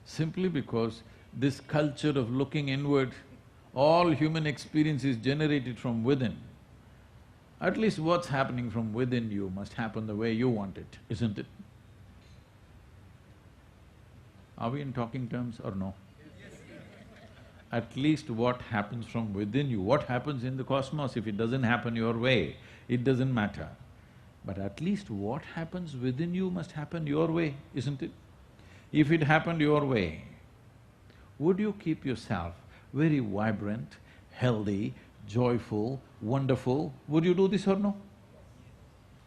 Simply because this culture of looking inward, all human experience is generated from within. At least what's happening from within you must happen the way you want it, isn't it? Are we in talking terms or no? At least what happens from within you, what happens in the cosmos, if it doesn't happen your way, it doesn't matter. But at least what happens within you must happen your way, isn't it? If it happened your way, would you keep yourself very vibrant, healthy, joyful, wonderful? Would you do this or no?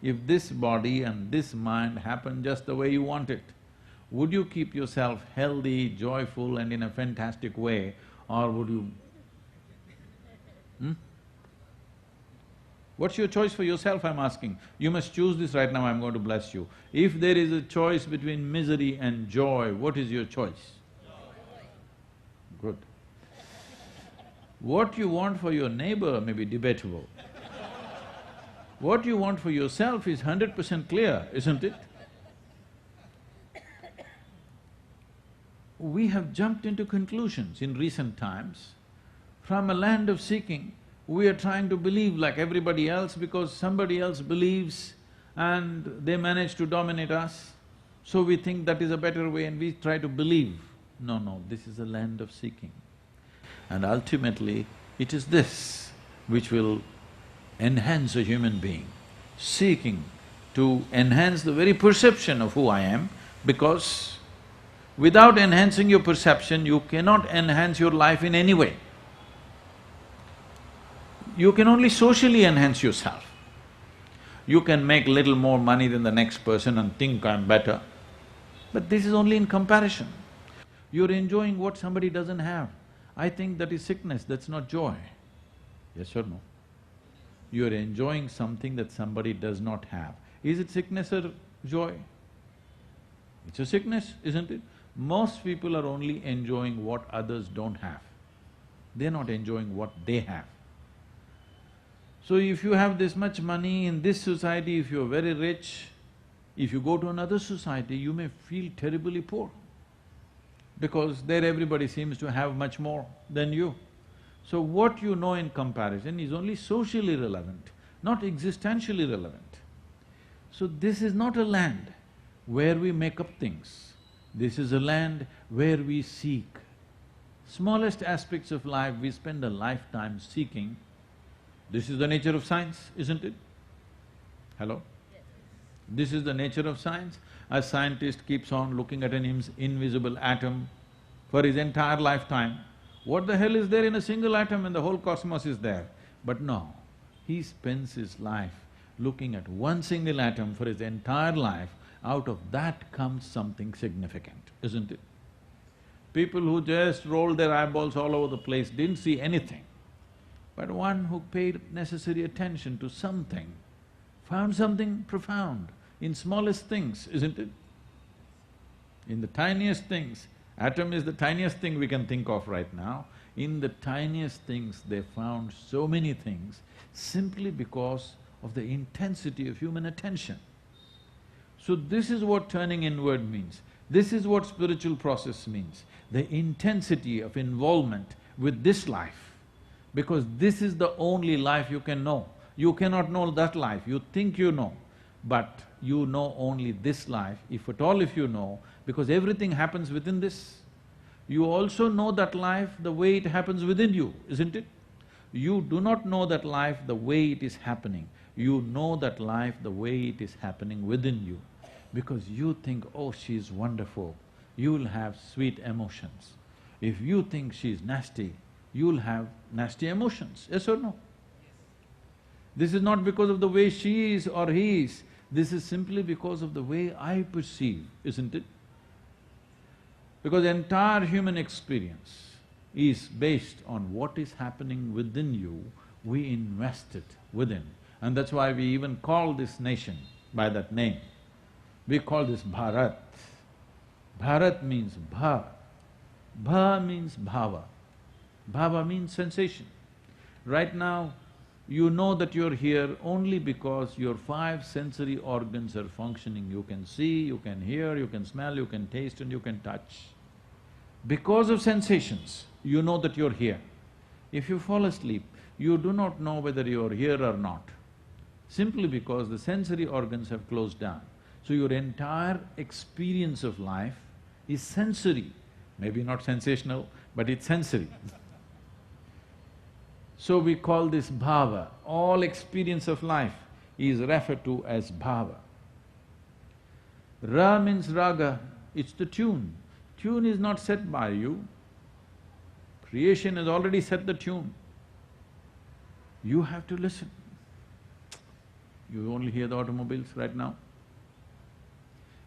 If this body and this mind happen just the way you want it, would you keep yourself healthy, joyful and in a fantastic way, or would you… What's your choice for yourself, I'm asking? You must choose this right now, I'm going to bless you. If there is a choice between misery and joy, what is your choice? Good. What you want for your neighbor may be debatable. What you want for yourself is 100% clear, isn't it? We have jumped into conclusions in recent times. From a land of seeking, we are trying to believe like everybody else because somebody else believes and they manage to dominate us. So we think that is a better way and we try to believe. No, this is a land of seeking. And ultimately, it is this which will enhance a human being, seeking to enhance the very perception of who I am, because without enhancing your perception, you cannot enhance your life in any way. You can only socially enhance yourself. You can make little more money than the next person and think I'm better, but this is only in comparison. You're enjoying what somebody doesn't have. I think that is sickness, that's not joy. Yes or no? You're enjoying something that somebody does not have. Is it sickness or joy? It's a sickness, isn't it? Most people are only enjoying what others don't have. They're not enjoying what they have. So if you have this much money in this society, if you're very rich, if you go to another society, you may feel terribly poor, because there everybody seems to have much more than you. So what you know in comparison is only socially relevant, not existentially relevant. So this is not a land where we make up things. This is a land where we seek. Smallest aspects of life we spend a lifetime seeking. This is the nature of science, isn't it? Hello? This is the nature of science. A scientist keeps on looking at an invisible atom for his entire lifetime. What the hell is there in a single atom when the whole cosmos is there? But no, he spends his life looking at one single atom for his entire life. Out of that comes something significant, isn't it? People who just rolled their eyeballs all over the place didn't see anything. But one who paid necessary attention to something found something profound in smallest things, isn't it? In the tiniest things. Atom is the tiniest thing we can think of right now. In the tiniest things, they found so many things simply because of the intensity of human attention. So this is what turning inward means. This is what spiritual process means, the intensity of involvement with this life. Because this is the only life you can know. You cannot know that life, you think you know, but you know only this life, if at all if you know, because everything happens within this. You also know that life the way it happens within you, isn't it? You do not know that life the way it is happening. You know that life the way it is happening within you. Because you think, oh, she's wonderful, you'll have sweet emotions. If you think she's nasty, you'll have nasty emotions, yes or no? This is not because of the way she is or he is, this is simply because of the way I perceive, isn't it? Because entire human experience is based on what is happening within you, we invest it within. And that's why we even call this nation by that name. We call this Bharat. Bharat means Bha, Bha means bhava. Bhava means sensation. Right now, you know that you're here only because your five sensory organs are functioning. You can see, you can hear, you can smell, you can taste and you can touch. Because of sensations, you know that you're here. If you fall asleep, you do not know whether you're here or not, simply because the sensory organs have closed down. So your entire experience of life is sensory, maybe not sensational, but it's sensory. So we call this bhava. All experience of life is referred to as bhava. Ra means raga, it's the tune. Tune is not set by you. Creation has already set the tune. You have to listen. You only hear the automobiles right now.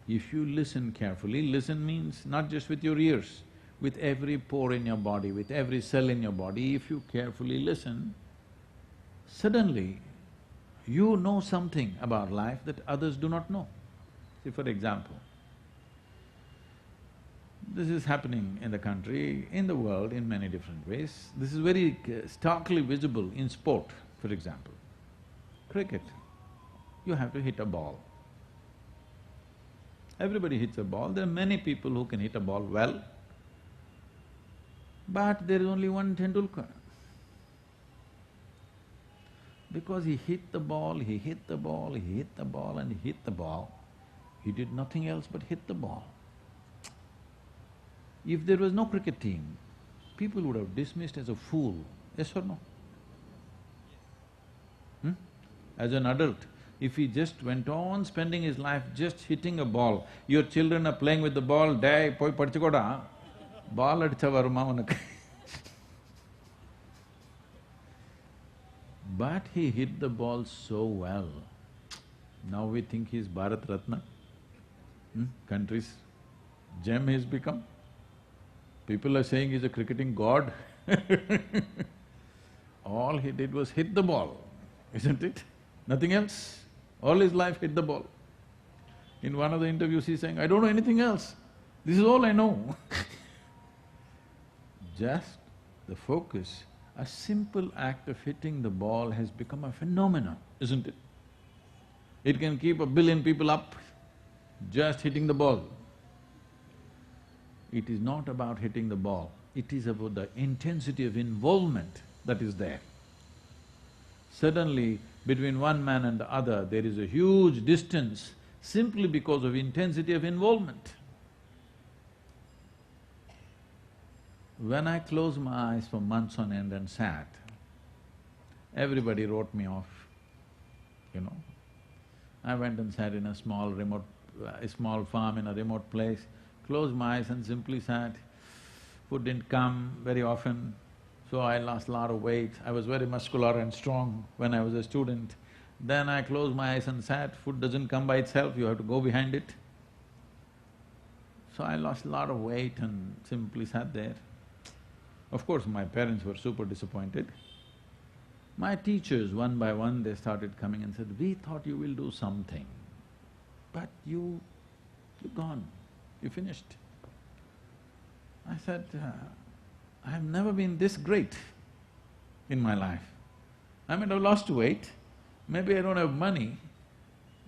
If you listen carefully, listen means not just with your ears, with every pore in your body, with every cell in your body, if you carefully listen, suddenly you know something about life that others do not know. See, for example, this is happening in the country, in the world, in many different ways. This is very starkly visible in sport, for example. Cricket, you have to hit a ball. Everybody hits a ball, there are many people who can hit a ball well, but there is only one Tendulkar. Because he hit the ball, he hit the ball, he hit the ball and he hit the ball, he did nothing else but hit the ball. If there was no cricket team, people would have dismissed as a fool, yes or no? As an adult, if he just went on spending his life just hitting a ball, your children are playing with the ball, "Day, poi padichukoda, ball adicha varuma unakku." But he hit the ball so well, now we think he's Bharat Ratna, country's gem he's become. People are saying he's a cricketing god. All he did was hit the ball, isn't it? Nothing else. All his life hit the ball. In one of the interviews he's saying, "I don't know anything else. This is all I know." Just the focus, a simple act of hitting the ball has become a phenomenon, isn't it? It can keep 1 billion people up, just hitting the ball. It is not about hitting the ball, it is about the intensity of involvement that is there. Suddenly, between one man and the other, there is a huge distance simply because of intensity of involvement. When I closed my eyes for months on end and sat, everybody wrote me off, you know. I went and sat in a small small farm in a remote place, closed my eyes and simply sat. Food didn't come very often, so I lost a lot of weight. I was very muscular and strong when I was a student. Then I closed my eyes and sat, food doesn't come by itself, you have to go behind it. So I lost a lot of weight and simply sat there. Of course, my parents were super disappointed. My teachers, one by one, they started coming and said, "We thought you will do something, but you're gone, you finished." I said, "I have never been this great in my life. I might have lost weight, maybe I don't have money,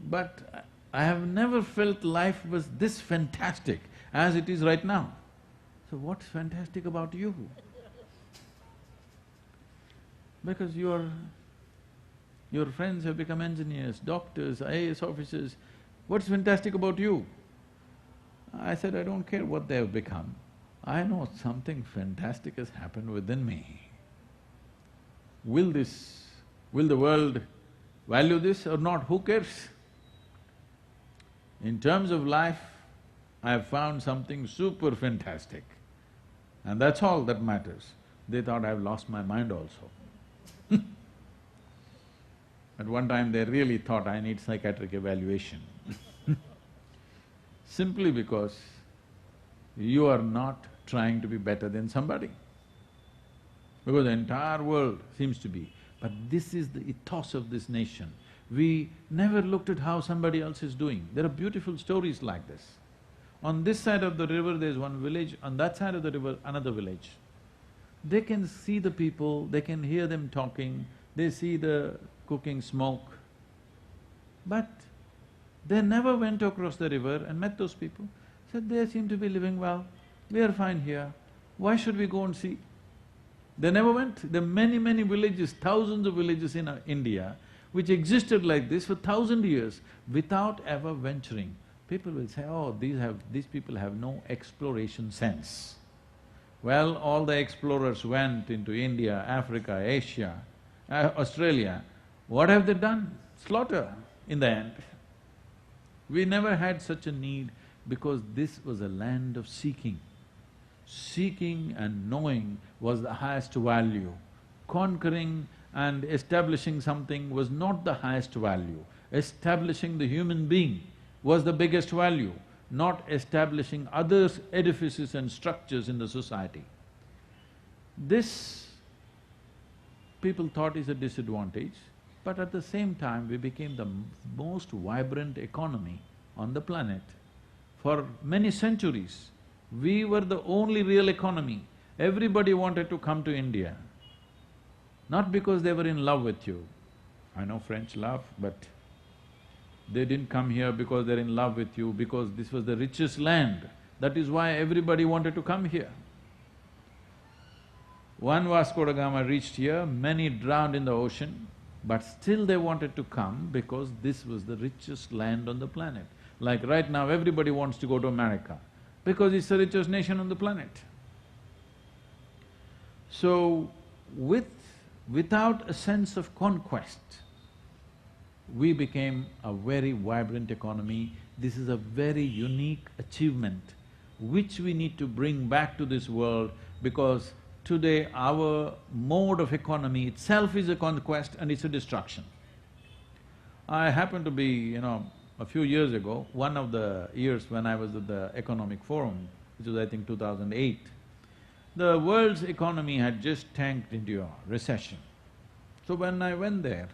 but I have never felt life was this fantastic as it is right now." So what's fantastic about you? Because your friends have become engineers, doctors, IAS officers, what's fantastic about you? I said, "I don't care what they have become, I know something fantastic has happened within me. Will the world value this or not, who cares? In terms of life, I have found something super fantastic, and that's all that matters." They thought I've lost my mind also. At one time they really thought I need psychiatric evaluation simply because you are not trying to be better than somebody. Because the entire world seems to be, but this is the ethos of this nation. We never looked at how somebody else is doing. There are beautiful stories like this. On this side of the river there's one village, on that side of the river another village. They can see the people, they can hear them talking, they see the cooking smoke, but they never went across the river and met those people. Said, they seem to be living well, we are fine here, why should we go and see? They never went. There are many villages, thousands of villages in India, which existed like this for 1,000 years without ever venturing. People will say, oh, these people have no exploration sense. Well, all the explorers went into India, Africa, Asia, Australia. What have they done? Slaughter in the end. We never had such a need because this was a land of seeking. Seeking and knowing was the highest value. Conquering and establishing something was not the highest value. Establishing the human being was the biggest value, not establishing other edifices and structures in the society. This people thought is a disadvantage, but at the same time we became the most vibrant economy on the planet. For many centuries, we were the only real economy. Everybody wanted to come to India, not because they were in love with you. I know French love, but they didn't come here because they're in love with you, because this was the richest land. That is why everybody wanted to come here. One Vasco da Gama reached here, many drowned in the ocean, but still they wanted to come because this was the richest land on the planet. Like right now, everybody wants to go to America because it's the richest nation on the planet. So, without a sense of conquest, we became a very vibrant economy. This is a very unique achievement which we need to bring back to this world, because today our mode of economy itself is a conquest and it's a destruction. I happened to be, a few years ago, one of the years when I was at the Economic Forum, which was I think 2008, the world's economy had just tanked into a recession. So when I went there,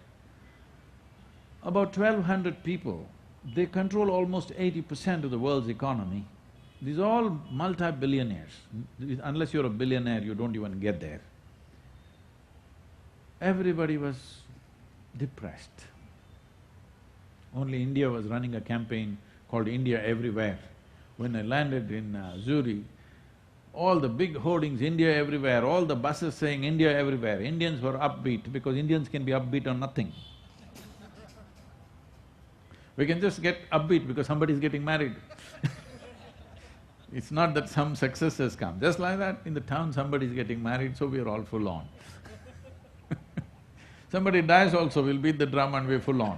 about 1,200 people, they control almost 80% of the world's economy. These are all multi-billionaires. Unless you're a billionaire, you don't even get there. Everybody was depressed. Only India was running a campaign called India Everywhere. When I landed in Zurich, all the big hoardings, India Everywhere, all the buses saying India Everywhere. Indians were upbeat because Indians can be upbeat on nothing. We can just get upbeat because somebody is getting married. It's not that some success has come. Just like that, in the town somebody is getting married, so we are all full on. Somebody dies also, we'll beat the drum and we're full on.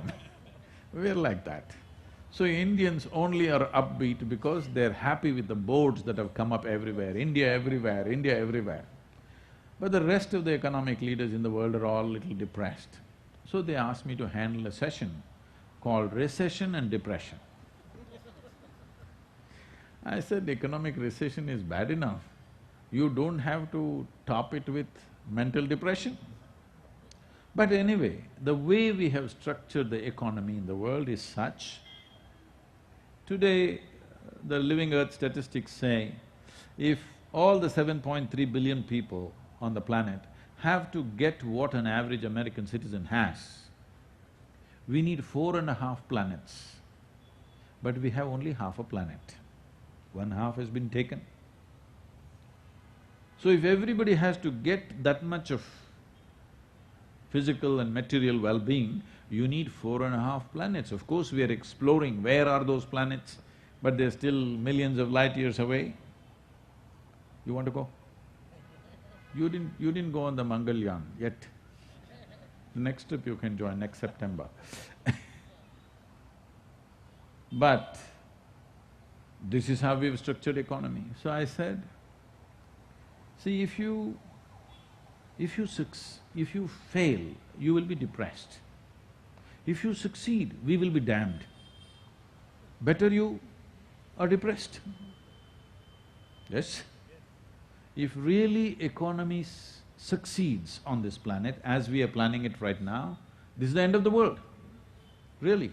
We're like that. So Indians only are upbeat because they're happy with the boards that have come up everywhere, India everywhere, India everywhere. But the rest of the economic leaders in the world are all little depressed. So they asked me to handle a session called Recession and Depression. I said, economic recession is bad enough. You don't have to top it with mental depression. But anyway, the way we have structured the economy in the world is such. Today, the Living Earth statistics say, if all the 7.3 billion people on the planet have to get what an average American citizen has, we need 4.5 planets. But we have only half a planet. One half has been taken. So if everybody has to get that much of physical and material well-being, you need 4.5 planets. Of course, we are exploring where are those planets, but they're still millions of light years away. You want to go? You didn't go on the Mangalyaan yet. Next trip you can join, next September. But this is how we've structured economy. So I said, see, if you fail, you will be depressed. If you succeed, we will be damned. Better you are depressed. Yes? If really economy succeeds on this planet, as we are planning it right now, this is the end of the world, really.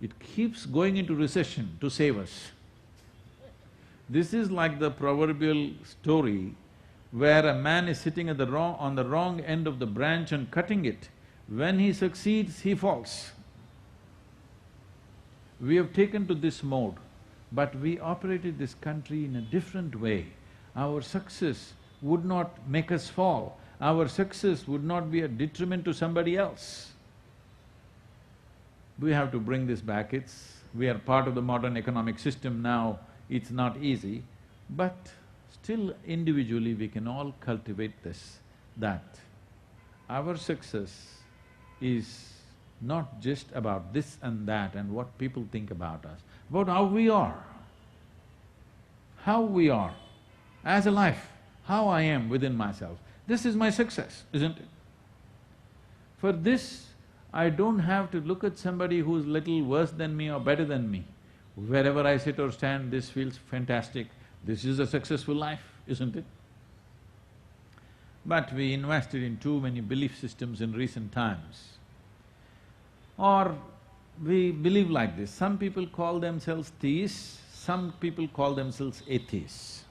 It keeps going into recession to save us. This is like the proverbial story where a man is sitting at on the wrong end of the branch and cutting it. When he succeeds, he falls. We have taken to this mode, but we operated this country in a different way. Our success would not make us fall. Our success would not be a detriment to somebody else. We have to bring this back. We are part of the modern economic system now, it's not easy, but still individually we can all cultivate this, that our success is not just about this and that and what people think about us, about how we are. How we are as a life, how I am within myself. This is my success, isn't it? For this, I don't have to look at somebody who's little worse than me or better than me. Wherever I sit or stand, this feels fantastic. This is a successful life, isn't it? But we invested in too many belief systems in recent times. Or we believe like this, some people call themselves theists, some people call themselves atheists.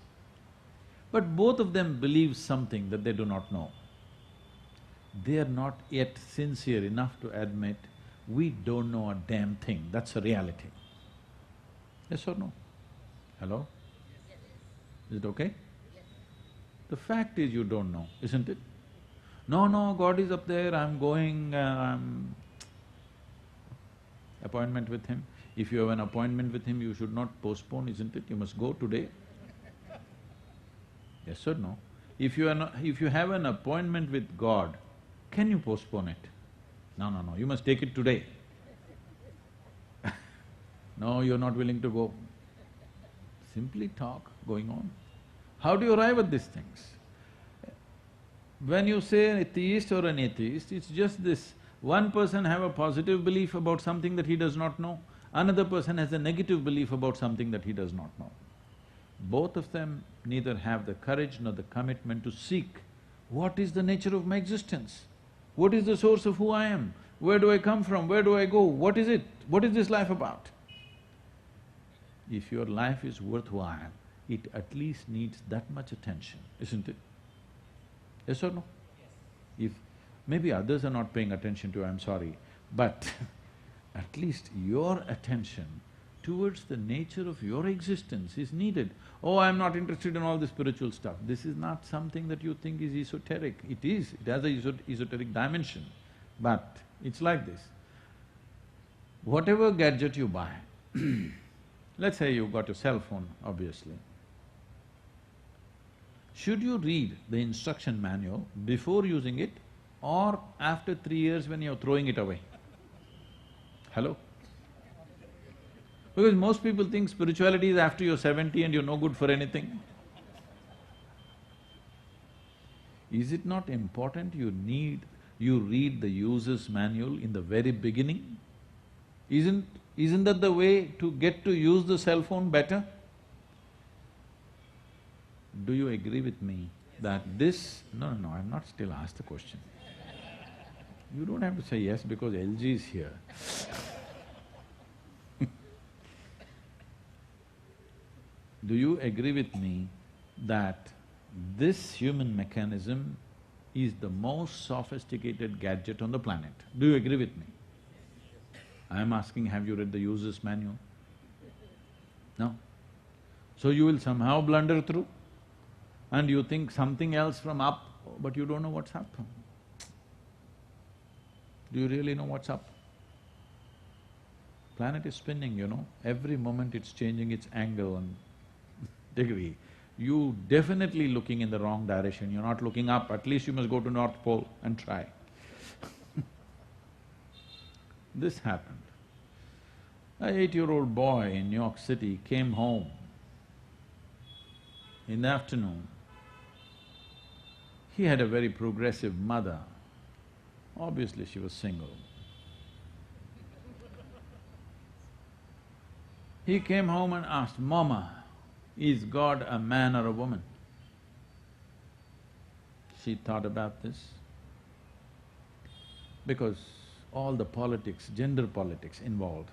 But both of them believe something that they do not know. They are not yet sincere enough to admit, we don't know a damn thing, that's a reality. Yes or no? Hello? Is it okay? The fact is you don't know, isn't it? No, no, God is up there, I'm going, appointment with Him. If you have an appointment with Him, you should not postpone, isn't it? You must go today. Yes or no? If you have an appointment with God, can you postpone it? No, no, no, you must take it today. No, you're not willing to go. Simply talk going on. How do you arrive at these things? When you say an atheist or an atheist, it's just this. One person have a positive belief about something that he does not know, another person has a negative belief about something that he does not know. Both of them neither have the courage nor the commitment to seek what is the nature of my existence, what is the source of who I am, where do I come from, where do I go, what is it, what is this life about? If your life is worthwhile, it at least needs that much attention, isn't it? Yes or no? Yes. If maybe others are not paying attention to, I'm sorry, but at least your attention towards the nature of your existence is needed. Oh, I'm not interested in all this spiritual stuff. This is not something that you think is esoteric. It is, it has a esoteric dimension, but it's like this. Whatever gadget you buy, let's say you got a cell phone, obviously. Should you read the instruction manual before using it or after 3 years when you're throwing it away? Hello? Because most people think spirituality is after you're 70 and you're no good for anything. Is it not important you read the user's manual in the very beginning? Isn't that the way to get to use the cell phone better? Do you agree with me that this… No, I've not still asked the question. You don't have to say yes because LG is here. Do you agree with me that this human mechanism is the most sophisticated gadget on the planet? Do you agree with me? I'm asking, have you read the user's manual? No? So you will somehow blunder through and you think something else from up, but you don't know what's up. Do you really know what's up? Planet is spinning, you know, every moment it's changing its angle and degree. You definitely looking in the wrong direction, you're not looking up, at least you must go to North Pole and try. This happened. An 8-year-old boy in New York City came home in the afternoon. He had a very progressive mother. Obviously, she was single. He came home and asked, "Mama, is God a man or a woman?" She thought about this. Because all the politics, gender politics involved.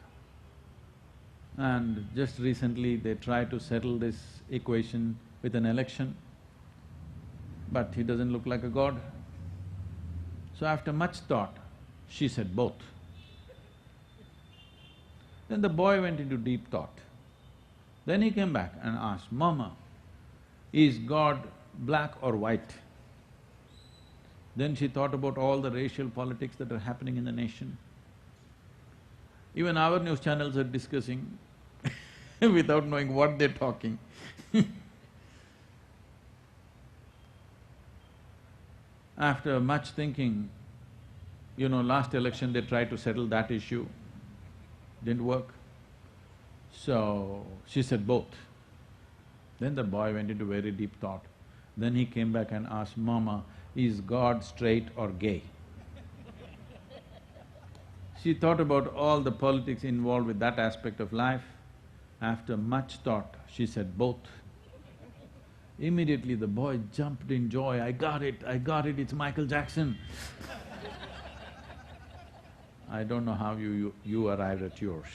And just recently they tried to settle this equation with an election, but he doesn't look like a god. So after much thought, she said both. Then the boy went into deep thought. Then he came back and asked, "Mama, is God black or white?" Then she thought about all the racial politics that are happening in the nation. Even our news channels are discussing without knowing what they're talking. After much thinking, last election they tried to settle that issue, didn't work. So she said both. Then the boy went into very deep thought. Then he came back and asked, "Mama, is God straight or gay?" She thought about all the politics involved with that aspect of life. After much thought, she said both. Immediately the boy jumped in joy, I got it, it's Michael Jackson." I don't know how you arrived at yours.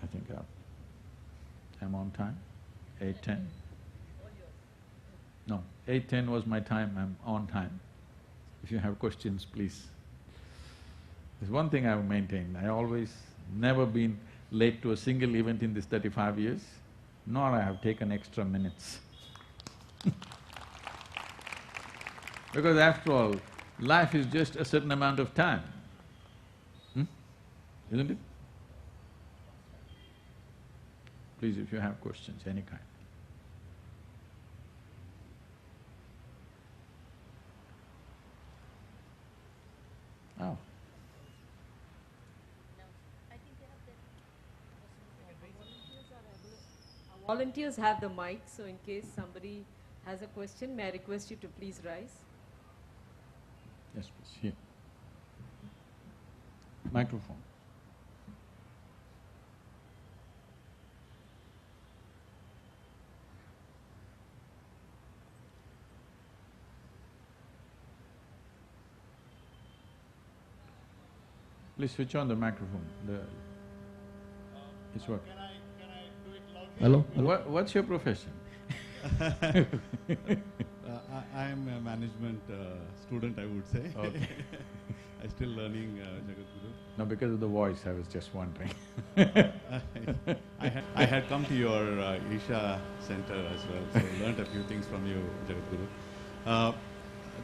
I think I'm on time, 8:10. No, 8:10 was my time, I'm on time. If you have questions, please. There's one thing I've maintained, I always never been late to a single event in this 35 years, nor I have taken extra minutes. Because after all, life is just a certain amount of time, isn't it? Please, if you have questions, any kind. Oh. Volunteers have the mic, so in case somebody has a question, may I request you to please rise? Yes, please, here. Microphone. Please switch on the microphone, it's working. Hello? What's your profession? I'm a management student, I would say. Okay. I'm still learning Jagadguru. No, because of the voice, I was just wondering. I had come to your Isha center as well, so learned a few things from you, Jagadguru.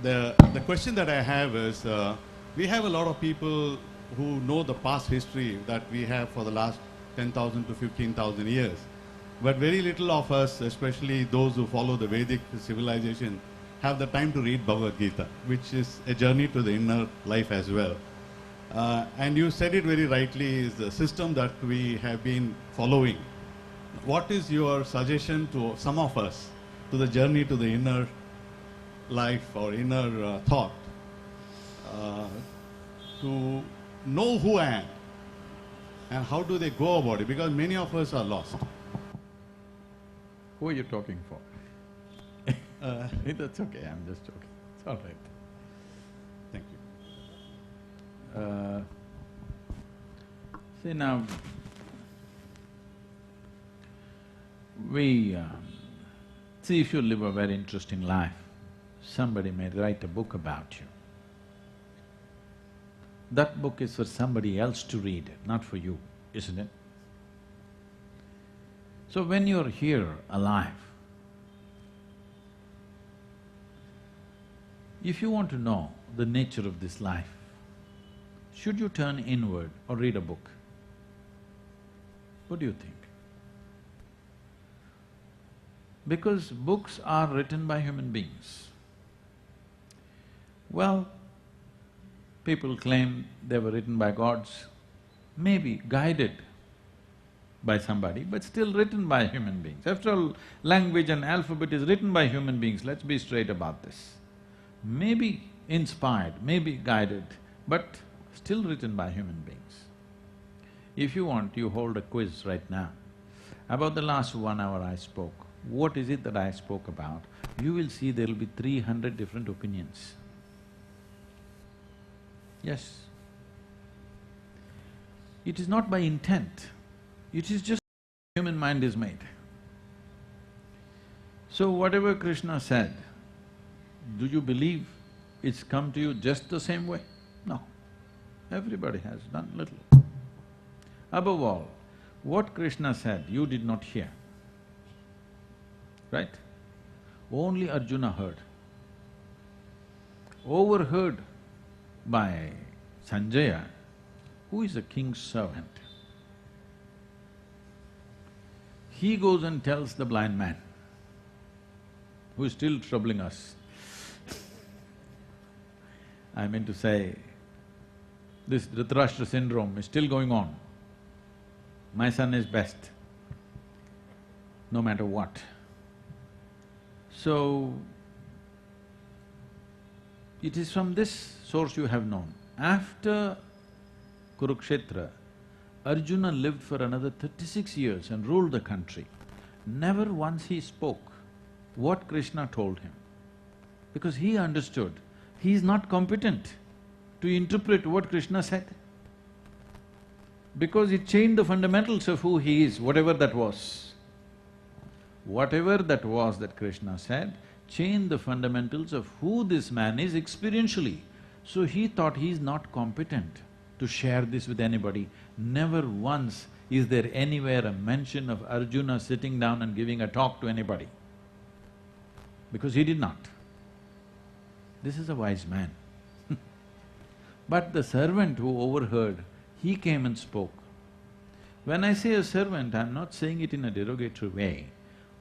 The question that I have is, we have a lot of people who know the past history that we have for the last 10,000 to 15,000 years. But very little of us, especially those who follow the Vedic civilization, have the time to read Bhagavad Gita, which is a journey to the inner life as well. And you said it very rightly, is the system that we have been following. What is your suggestion to some of us to the journey to the inner life or inner thought, to know who I am, and how do they go about it? Because many of us are lost. Who are you talking for? That's okay, I'm just joking, it's all right. Thank you. See now, see if you live a very interesting life, somebody may write a book about you. That book is for somebody else to read, not for you, isn't it? So when you're here alive, if you want to know the nature of this life, should you turn inward or read a book? What do you think? Because books are written by human beings. Well, people claim they were written by gods, maybe guided by somebody, but still written by human beings. After all, language and alphabet is written by human beings, let's be straight about this. Maybe inspired, maybe guided, but still written by human beings. If you want, you hold a quiz right now. About the last 1 hour I spoke, what is it that I spoke about? You will see there'll be 300 different opinions. Yes. It is not by intent, it is just human mind is made. So whatever Krishna said, do you believe it's come to you just the same way? No. Everybody has done little. Above all, what Krishna said, you did not hear, right? Only Arjuna heard. Overheard by Sanjaya, who is a king's servant. He goes and tells the blind man, who is still troubling us. I mean to say, this Dhritarashtra syndrome is still going on. My son is best, no matter what. So, it is from this source you have known. After Kurukshetra, Arjuna lived for another 36 years and ruled the country. Never once he spoke what Krishna told him, because he understood he is not competent to interpret what Krishna said, because it changed the fundamentals of who he is, whatever that was. Whatever that was that Krishna said changed the fundamentals of who this man is experientially. So he thought he is not competent to share this with anybody. Never once is there anywhere a mention of Arjuna sitting down and giving a talk to anybody, because he did not. This is a wise man. But the servant who overheard, he came and spoke. When I say a servant, I'm not saying it in a derogatory way.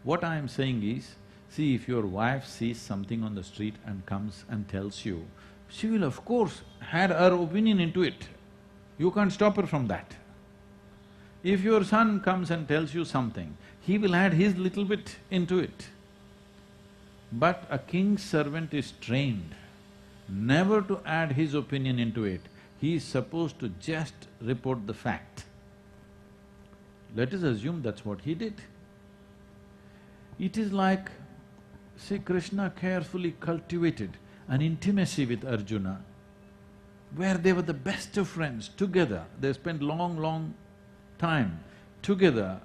What I am saying is, see, if your wife sees something on the street and comes and tells you, she will of course add her opinion into it. You can't stop her from that. If your son comes and tells you something, he will add his little bit into it. But a king's servant is trained never to add his opinion into it. He is supposed to just report the fact. Let us assume that's what he did. It is like, see, Krishna carefully cultivated an intimacy with Arjuna where they were the best of friends together. They spent long time together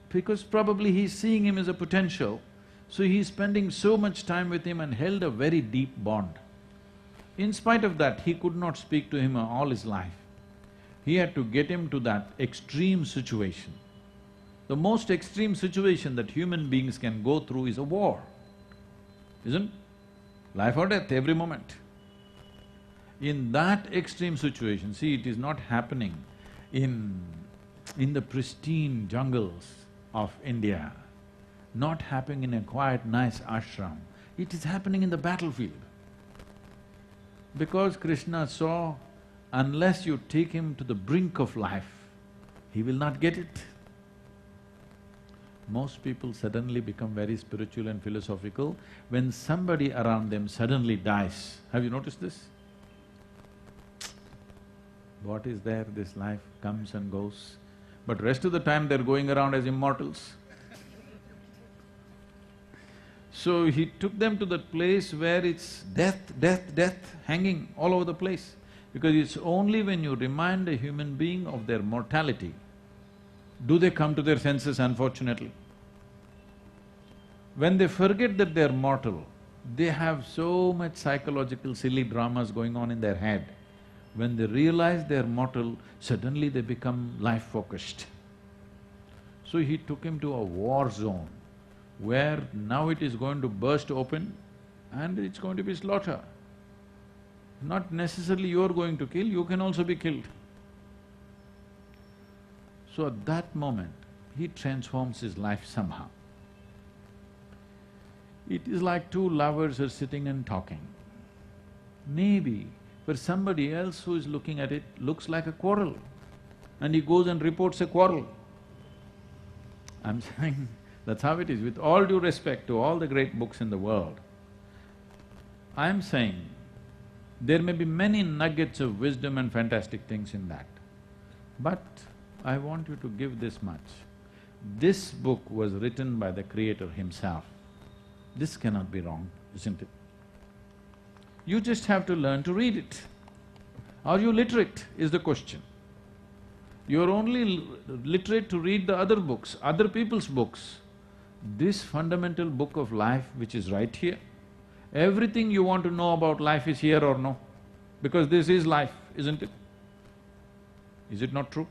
because probably he's seeing him as a potential, so he's spending so much time with him and held a very deep bond. In spite of that, he could not speak to him all his life. He had to get him to that extreme situation. The most extreme situation that human beings can go through is a war, isn't it? Life or death every moment. In that extreme situation, see, it is not happening in the pristine jungles of India, not happening in a quiet, nice ashram. It is happening in the battlefield. Because Krishna saw, unless you take him to the brink of life, he will not get it. Most people suddenly become very spiritual and philosophical when somebody around them suddenly dies. Have you noticed this? What is there? This life comes and goes, but rest of the time they're going around as immortals. So he took them to that place where it's death, death, death hanging all over the place. Because it's only when you remind a human being of their mortality do they come to their senses, unfortunately. When they forget that they're mortal, they have so much psychological silly dramas going on in their head. When they realize they're mortal, suddenly they become life-focused. So he took him to a war zone where now it is going to burst open and it's going to be slaughter. Not necessarily you're going to kill, you can also be killed. So at that moment, he transforms his life somehow. It is like two lovers are sitting and talking. Maybe for somebody else who is looking at it, looks like a quarrel, and he goes and reports a quarrel. I'm saying that's how it is. With all due respect to all the great books in the world, I'm saying there may be many nuggets of wisdom and fantastic things in that. But I want you to give this much. This book was written by the Creator himself. This cannot be wrong, isn't it? You just have to learn to read it. Are you literate, is the question. You're only literate to read the other books, other people's books. This fundamental book of life which is right here, everything you want to know about life is here or no? Because this is life, isn't it? Is it not true?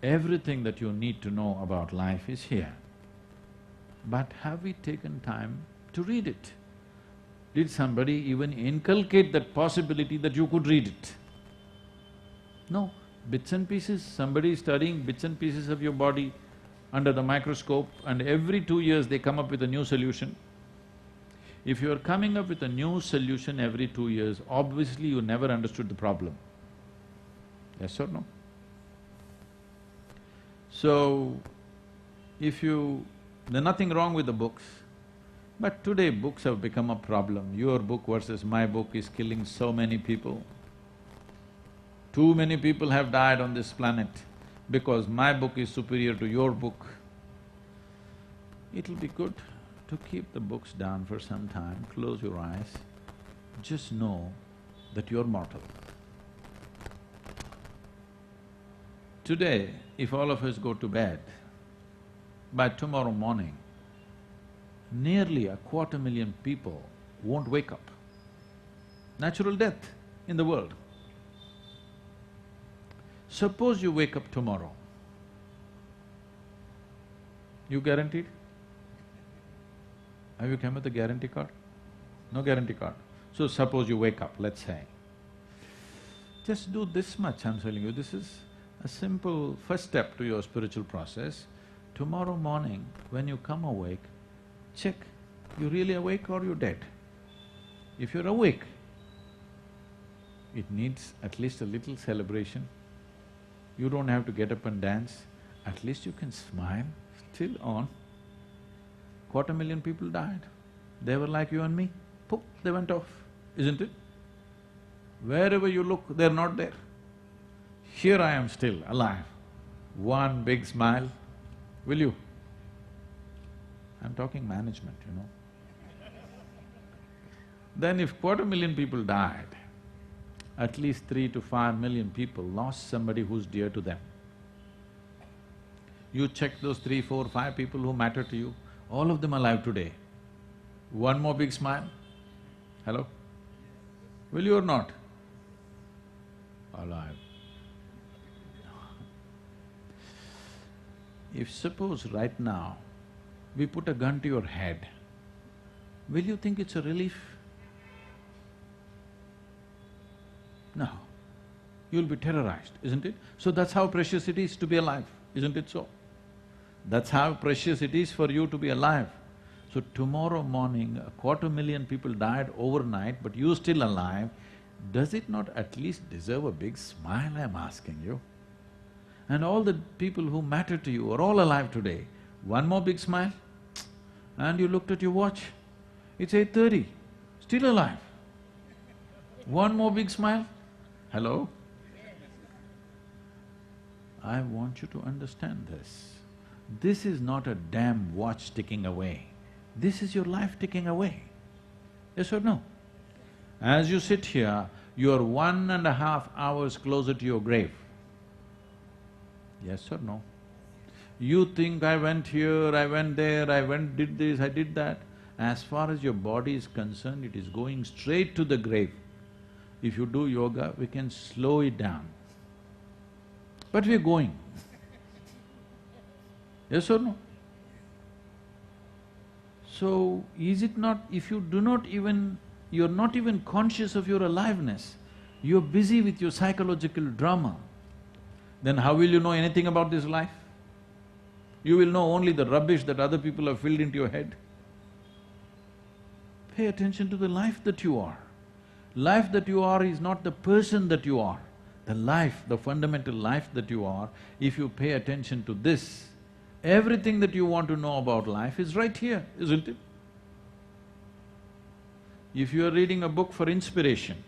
Everything that you need to know about life is here. But have we taken time to read it? Did somebody even inculcate that possibility that you could read it? No, bits and pieces, somebody is studying bits and pieces of your body under the microscope, and every 2 years they come up with a new solution. If you are coming up with a new solution every 2 years, obviously you never understood the problem. Yes or no? So, there's nothing wrong with the books, but today books have become a problem. Your book versus my book is killing so many people. Too many people have died on this planet because my book is superior to your book. It'll be good to keep the books down for some time, close your eyes, just know that you're mortal. Today, if all of us go to bed, by tomorrow morning, nearly 250,000 people won't wake up. Natural death in the world. Suppose you wake up tomorrow, you guaranteed? Have you come with a guarantee card? No guarantee card. So suppose you wake up, let's say. Just do this much, I'm telling you, this is a simple first step to your spiritual process. Tomorrow morning, when you come awake, check, you really awake or you dead? If you're awake, it needs at least a little celebration. You don't have to get up and dance, at least you can smile, still on. 250,000 people died. They were like you and me, poof, they went off, isn't it? Wherever you look, they're not there. Here I am still alive. One big smile, will you? I'm talking management, you know. Then if 250,000 people died, at least 3 to 5 million people lost somebody who's dear to them. You check those 3, 4, 5 people who matter to you, all of them alive today. One more big smile? Hello? Will you or not? Alive. If suppose right now, we put a gun to your head, will you think it's a relief? No. You'll be terrorized, isn't it? So that's how precious it is to be alive, isn't it so? That's how precious it is for you to be alive. So tomorrow morning, 250,000 people died overnight, but you're still alive. Does it not at least deserve a big smile, I'm asking you? And all the people who matter to you are all alive today. One more big smile, and you looked at your watch, it's 8:30, still alive. One more big smile, hello? I want you to understand this. This is not a damn watch ticking away. This is your life ticking away. Yes or no? As you sit here, you're 1.5 hours closer to your grave. Yes or no? You think, I went here, I went there, did this, I did that. As far as your body is concerned, it is going straight to the grave. If you do yoga, we can slow it down. But we're going. Yes or no? So, is it not, if you do not even… you're not even conscious of your aliveness, you're busy with your psychological drama, then how will you know anything about this life? You will know only the rubbish that other people have filled into your head. Pay attention to the life that you are. Life that you are is not the person that you are. The life, the fundamental life that you are, if you pay attention to this, everything that you want to know about life is right here, isn't it? If you are reading a book for inspiration,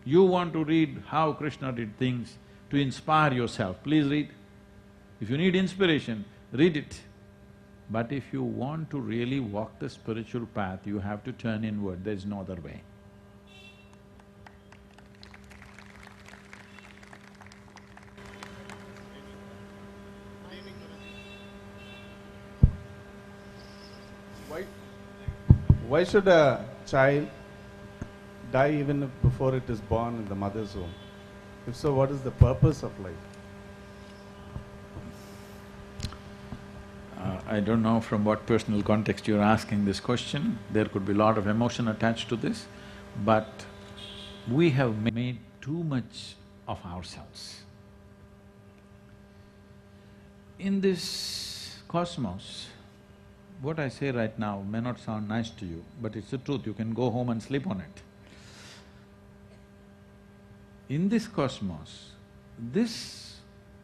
you want to read how Krishna did things to inspire yourself, please read. If you need inspiration, read it. But if you want to really walk the spiritual path, you have to turn inward, there's no other way. why should a child die even before it is born in the mother's womb? If so, what is the purpose of life? I don't know from what personal context you're asking this question. There could be a lot of emotion attached to this, but we have made too much of ourselves. In this cosmos, what I say right now may not sound nice to you, but it's the truth, you can go home and sleep on it. In this cosmos, this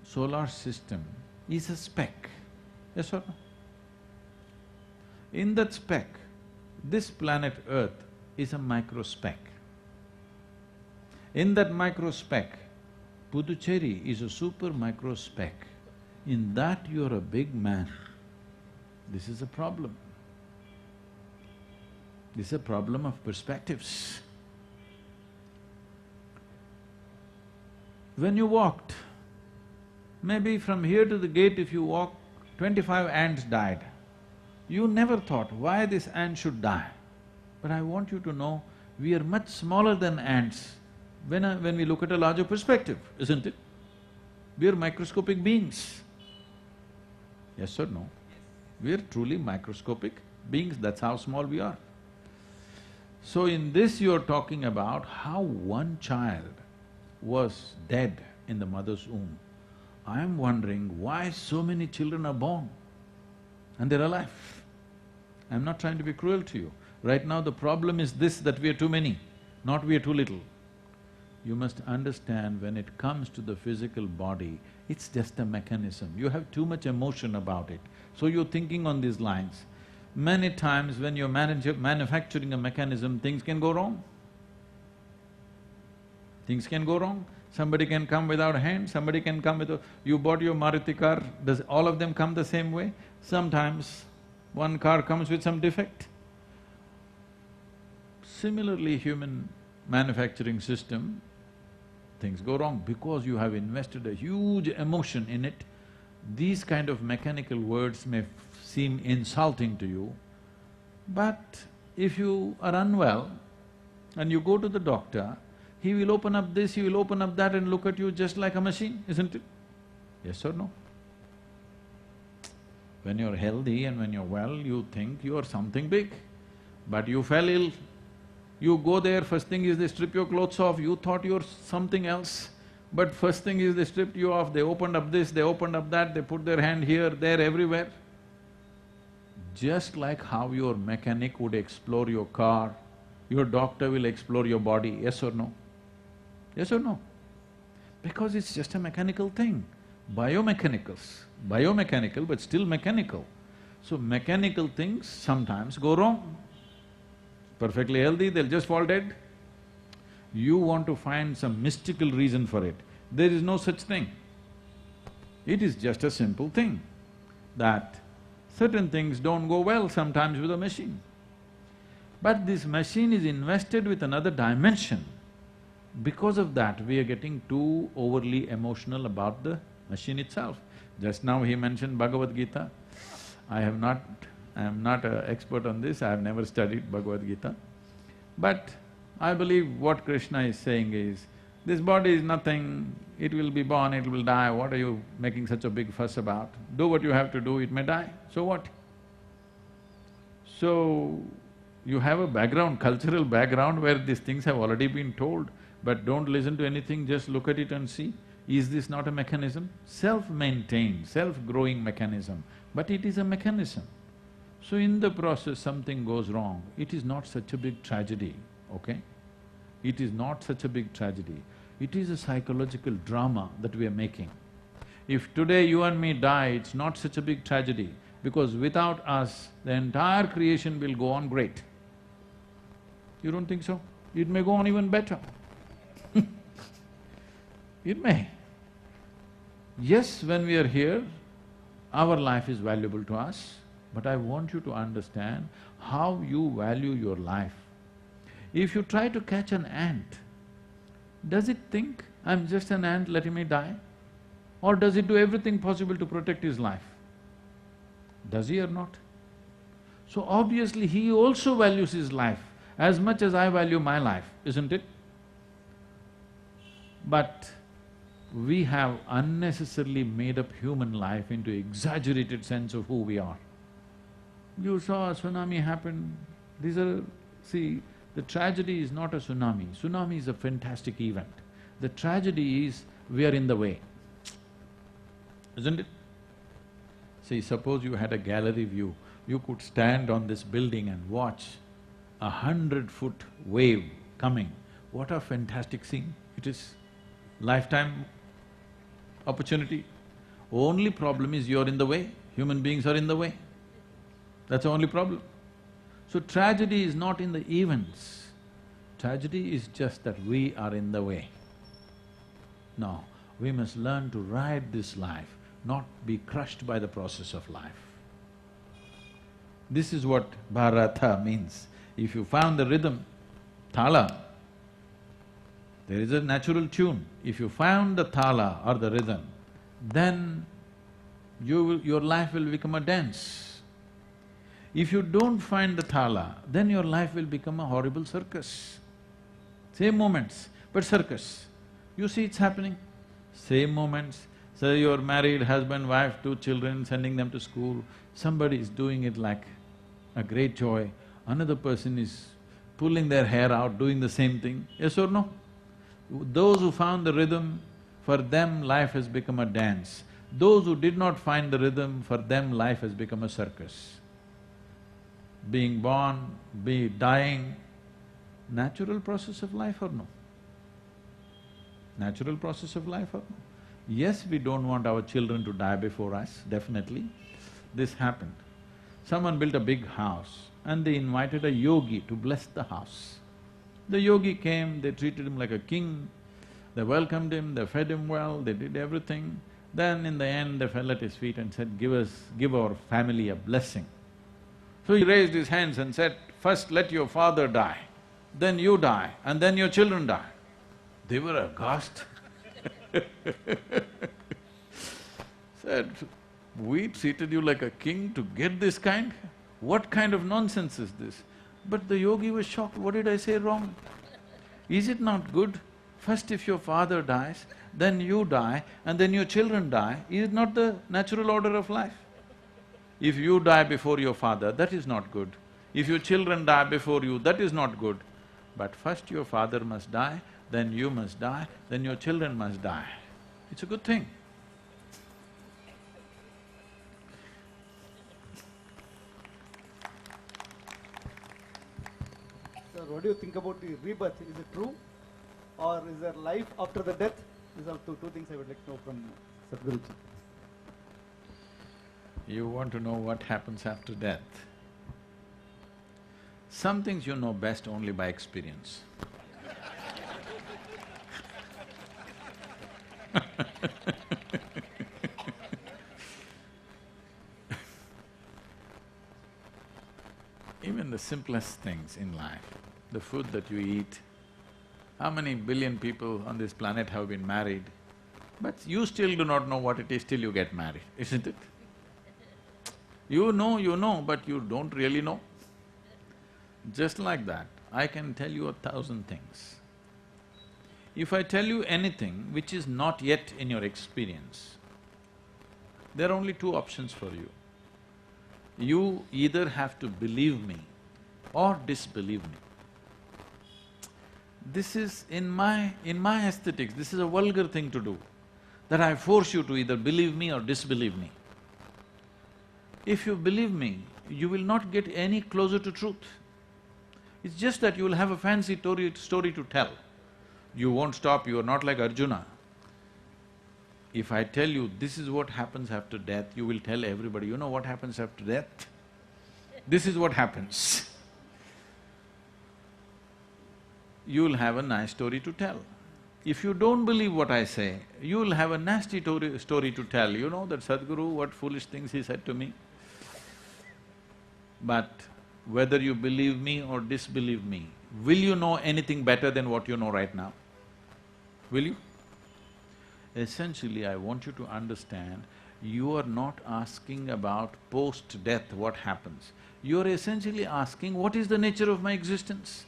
solar system is a speck, yes or no? In that speck, this planet Earth is a micro speck. In that micro speck, Puducherry is a super micro speck. In that you're a big man. This is a problem. This is a problem of perspectives. When you walked, maybe from here to the gate if you walk, 25 ants died. You never thought why this ant should die. But I want you to know, we are much smaller than ants when we look at a larger perspective, isn't it? We are microscopic beings. Yes or no? We are truly microscopic beings, that's how small we are. So in this you're talking about how one child was dead in the mother's womb. I'm wondering why so many children are born and they're alive. I'm not trying to be cruel to you. Right now the problem is this, that we are too many, not we are too little. You must understand when it comes to the physical body, it's just a mechanism. You have too much emotion about it, so you're thinking on these lines. Many times when you're manufacturing a mechanism, things can go wrong. Things can go wrong. Somebody can come without a hand, somebody can come with a… You bought your Maruti car, does all of them come the same way? Sometimes one car comes with some defect. Similarly, human manufacturing system, things go wrong because you have invested a huge emotion in it. These kind of mechanical words may seem insulting to you, but if you are unwell and you go to the doctor, he will open up this, he will open up that and look at you just like a machine, isn't it? Yes or no? When you're healthy and when you're well, you think you're something big, but you fell ill. You go there, first thing is they strip your clothes off, you thought you're something else, but first thing is they stripped you off, they opened up this, they opened up that, they put their hand here, there, everywhere. Just like how your mechanic would explore your car, your doctor will explore your body, yes or no? Yes or no? Because it's just a mechanical thing. Biomechanical but still mechanical. So mechanical things sometimes go wrong. Perfectly healthy, they'll just fall dead. You want to find some mystical reason for it. There is no such thing. It is just a simple thing that certain things don't go well sometimes with a machine. But this machine is invested with another dimension. Because of that, we are getting too overly emotional about the machine itself. Just now he mentioned Bhagavad Gita. I am not an expert on this, I have never studied Bhagavad Gita. But I believe what Krishna is saying is, this body is nothing, it will be born, it will die, what are you making such a big fuss about? Do what you have to do, it may die, so what? So, you have a background, cultural background where these things have already been told, but don't listen to anything, just look at it and see, is this not a mechanism? Self-maintained, self-growing mechanism, but it is a mechanism. So in the process something goes wrong, it is not such a big tragedy, okay? It is not such a big tragedy. It is a psychological drama that we are making. If today you and me die, it's not such a big tragedy, because without us, the entire creation will go on great. You don't think so? It may go on even better. It may. Yes, when we are here, our life is valuable to us, but I want you to understand how you value your life. If you try to catch an ant, does it think, I'm just an ant, let me die? Or does it do everything possible to protect his life? Does he or not? So obviously he also values his life as much as I value my life, isn't it? But we have unnecessarily made up human life into exaggerated sense of who we are. You saw a tsunami happen, these are… See, the tragedy is not a tsunami. Tsunami is a fantastic event. The tragedy is we are in the way, isn't it? See, suppose you had a gallery view, you could stand on this building and watch 100-foot wave coming. What a fantastic scene it is. Lifetime opportunity. Only problem is you're in the way, human beings are in the way. That's the only problem. So tragedy is not in the events, tragedy is just that we are in the way. No, we must learn to ride this life, not be crushed by the process of life. This is what Bharata means. If you found the rhythm, thala, there is a natural tune. If you found the thala or the rhythm, then your life will become a dance. If you don't find the thala, then your life will become a horrible circus. Same moments, but circus. You see it's happening. Same moments, so you're married, husband, wife, 2 children, sending them to school, somebody is doing it like a great joy, another person is pulling their hair out, doing the same thing, yes or no? Those who found the rhythm, for them life has become a dance. Those who did not find the rhythm, for them life has become a circus. Being born, dying, natural process of life or no? Natural process of life or no? Yes, we don't want our children to die before us, definitely. This happened. Someone built a big house and they invited a yogi to bless the house. The yogi came, they treated him like a king, they welcomed him, they fed him well, they did everything. Then in the end, they fell at his feet and said, give our family a blessing. So he raised his hands and said, first let your father die, then you die, and then your children die. They were aghast. Said, we treated you like a king to get this kind? What kind of nonsense is this? But the yogi was shocked, what did I say wrong? Is it not good? First if your father dies, then you die, and then your children die, is it not the natural order of life? If you die before your father, that is not good. If your children die before you, that is not good. But first your father must die, then you must die, then your children must die. It's a good thing. Sir, what do you think about the rebirth? Is it true? Or is there life after the death? These are two things I would like to know from Sadhguru ji. You want to know what happens after death? Some things you know best only by experience. Even the simplest things in life, the food that you eat, how many billion people on this planet have been married, but you still do not know what it is till you get married, isn't it? You know, but you don't really know. Just like that, I can tell you 1,000 things. If I tell you anything which is not yet in your experience, there are only 2 options for you. You either have to believe me or disbelieve me. This is in my aesthetics, this is a vulgar thing to do, that I force you to either believe me or disbelieve me. If you believe me, you will not get any closer to truth. It's just that you will have a fancy story to tell. You won't stop, you are not like Arjuna. If I tell you this is what happens after death, you will tell everybody, you know what happens after death? This is what happens. You'll have a nice story to tell. If you don't believe what I say, you'll have a nasty story to tell. You know that Sadhguru, what foolish things he said to me? But whether you believe me or disbelieve me, will you know anything better than what you know right now? Will you? Essentially, I want you to understand, you are not asking about post-death what happens. you're essentially asking, what is the nature of my existence?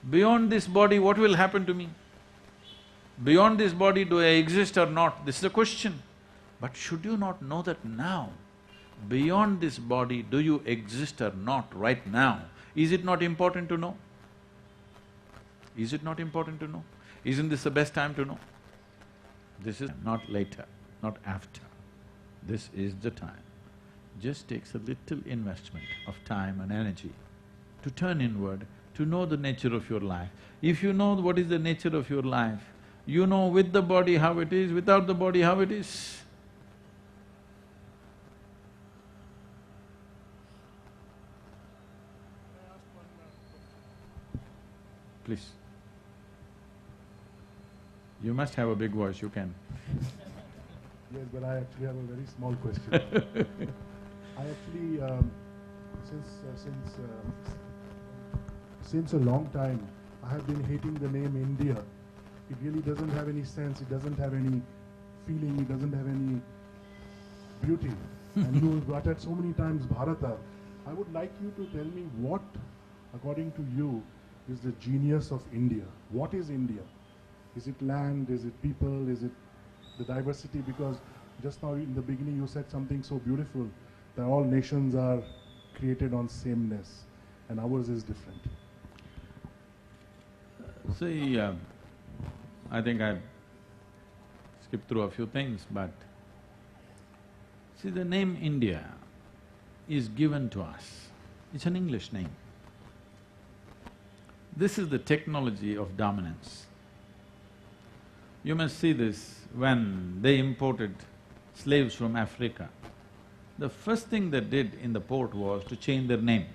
Beyond this body, what will happen to me? Beyond this body, do I exist or not? This is a question. But should you not know that now, beyond this body, do you exist or not right now? Is it not important to know? Is it not important to know? Isn't this the best time to know? This is not later, not after. This is the time. Just takes a little investment of time and energy to turn inward, to know the nature of your life. If you know what is the nature of your life, you know with the body how it is, without the body how it is. Please. You must have a big voice, you can. Yes, but I actually have a very small question. I actually, since a long time, I have been hating the name India. It really doesn't have any sense, it doesn't have any feeling, it doesn't have any beauty. And you uttered so many times Bharata. I would like you to tell me what, according to you, is the genius of India. What is India? Is it land, is it people, is it the diversity? Because just now in the beginning you said something so beautiful, that all nations are created on sameness and ours is different. See, I think I've skipped through a few things, but see, the name India is given to us. It's an English name. This is the technology of dominance. You must see this when they imported slaves from Africa. The first thing they did in the port was to change their name,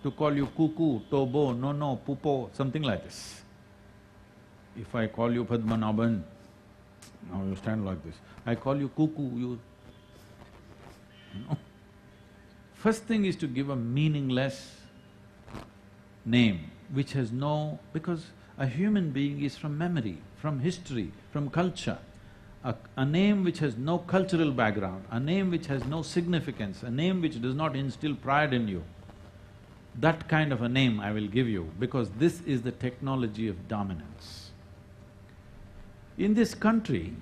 to call you Kuku, Tobo, Nono, Pupo, something like this. If I call you Padmanabhan, now you stand like this. I call you Kuku, you know. First thing is to give a meaningless name which has no… because a human being is from memory, from history, from culture. A name which has no cultural background, a name which has no significance, a name which does not instill pride in you, that kind of a name I will give you, because this is the technology of dominance. In this country,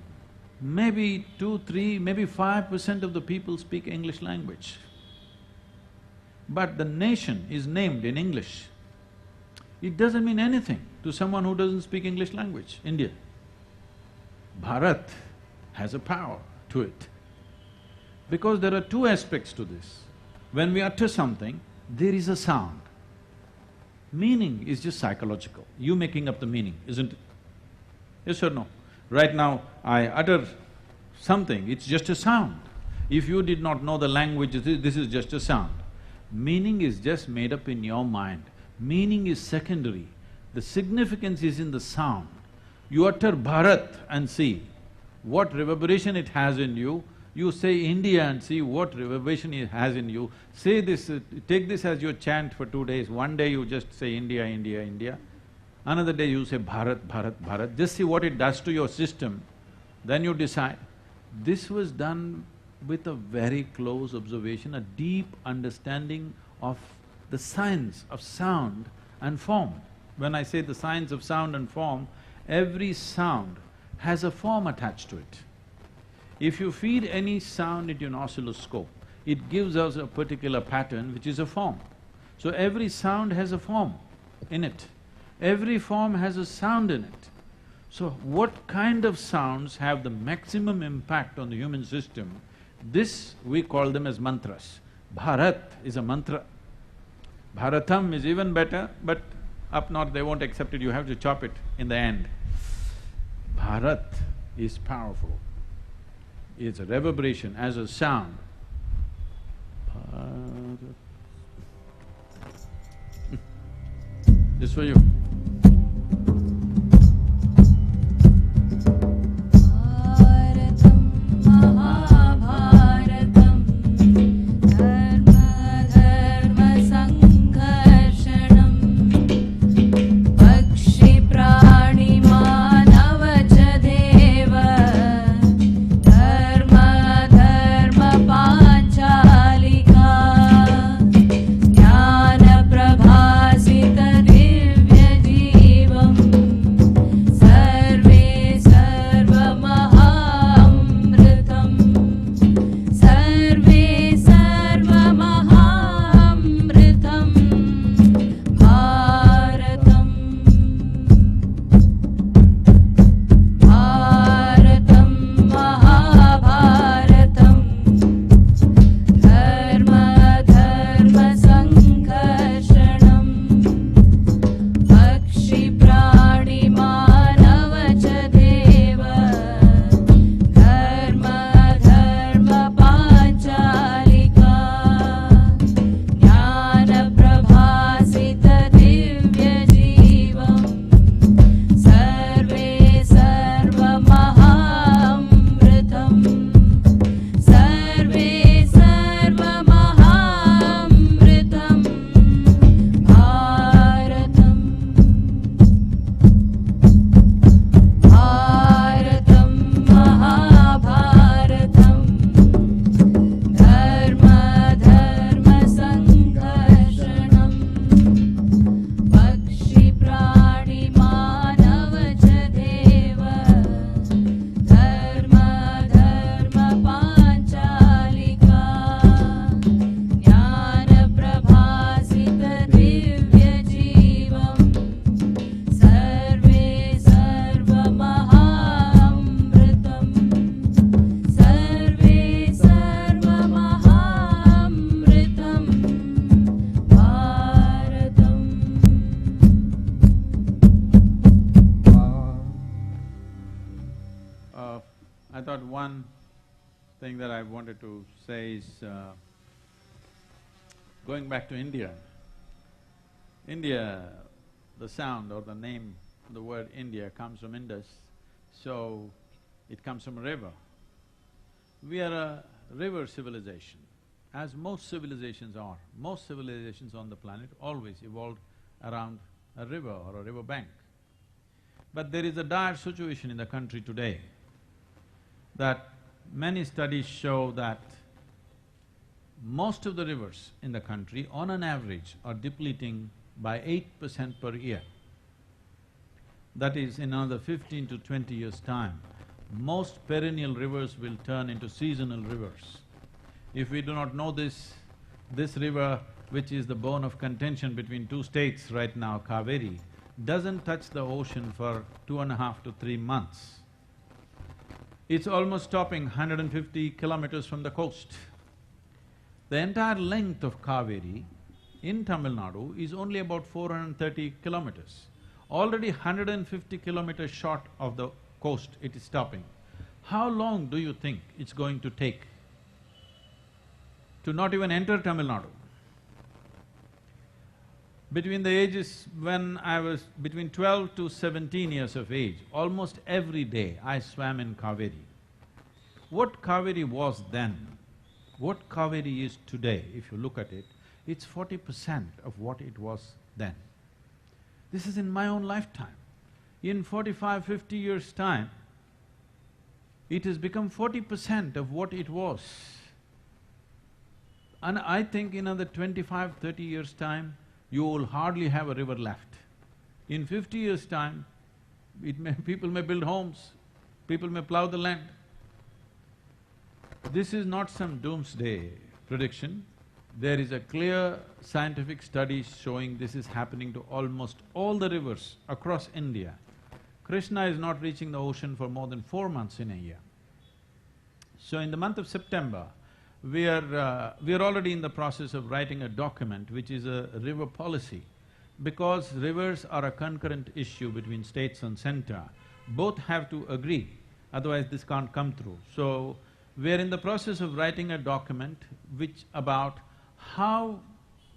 maybe 2, 3, maybe 5% of the people speak English language. But the nation is named in English. It doesn't mean anything to someone who doesn't speak English language, India. Bharat has a power to it. Because there are two aspects to this. When we utter something, there is a sound. Meaning is just psychological, you making up the meaning, isn't it? Yes or no? Right now, I utter something, it's just a sound. If you did not know the language, this is just a sound. Meaning is just made up in your mind. Meaning is secondary. The significance is in the sound. You utter Bharat and see what reverberation it has in you. You say India and see what reverberation it has in you. Say this… take this as your chant for 2 days. One day you just say India, India, India. Another day you say Bharat, Bharat, Bharat. Just see what it does to your system. Then you decide. This was done with a very close observation, a deep understanding of the science of sound and form. When I say the science of sound and form, every sound has a form attached to it. If you feed any sound into an oscilloscope, it gives us a particular pattern which is a form. So every sound has a form in it. Every form has a sound in it. So what kind of sounds have the maximum impact on the human system? This we call them as mantras. Bharat is a mantra. Bharatam is even better, but up north they won't accept it, you have to chop it in the end. Bharat is powerful. It's a reverberation as a sound. Bharat. This for you. ज्ञान I thought one thing that I wanted to say is, going back to India. India, the sound or the name, the word India comes from Indus, so it comes from a river. We are a river civilization, as most civilizations are. Most civilizations on the planet always evolved around a river or a river bank. But there is a dire situation in the country today that many studies show that most of the rivers in the country, on an average, are depleting by 8% per year. That is, in another 15 to 20 years' time, most perennial rivers will turn into seasonal rivers. If we do not know this river, which is the bone of contention between two states right now, Kaveri, doesn't touch the ocean for 2.5 to 3 months. It's almost stopping 150 kilometers from the coast. The entire length of Kaveri in Tamil Nadu is only about 430 kilometers. Already 150 kilometers short of the coast it is stopping. How long do you think it's going to take to not even enter Tamil Nadu? Between the ages when I was between 12 to 17 years of age, almost every day I swam in Kaveri. What Kaveri was then, what Kaveri is today, if you look at it, it's 40% of what it was then. This is in my own lifetime. In 45, 50 years' time, it has become 40% of what it was. And I think in another 25, 30 years' time, you will hardly have a river left. In 50 years' time, people may build homes, people may plow the land. This is not some doomsday prediction. There is a clear scientific study showing this is happening to almost all the rivers across India. Krishna is not reaching the ocean for more than 4 months in a year. So in the month of September, we are already in the process of writing a document which is a river policy. Because rivers are a concurrent issue between states and center, both have to agree, otherwise this can't come through. So, we are in the process of writing a document which about how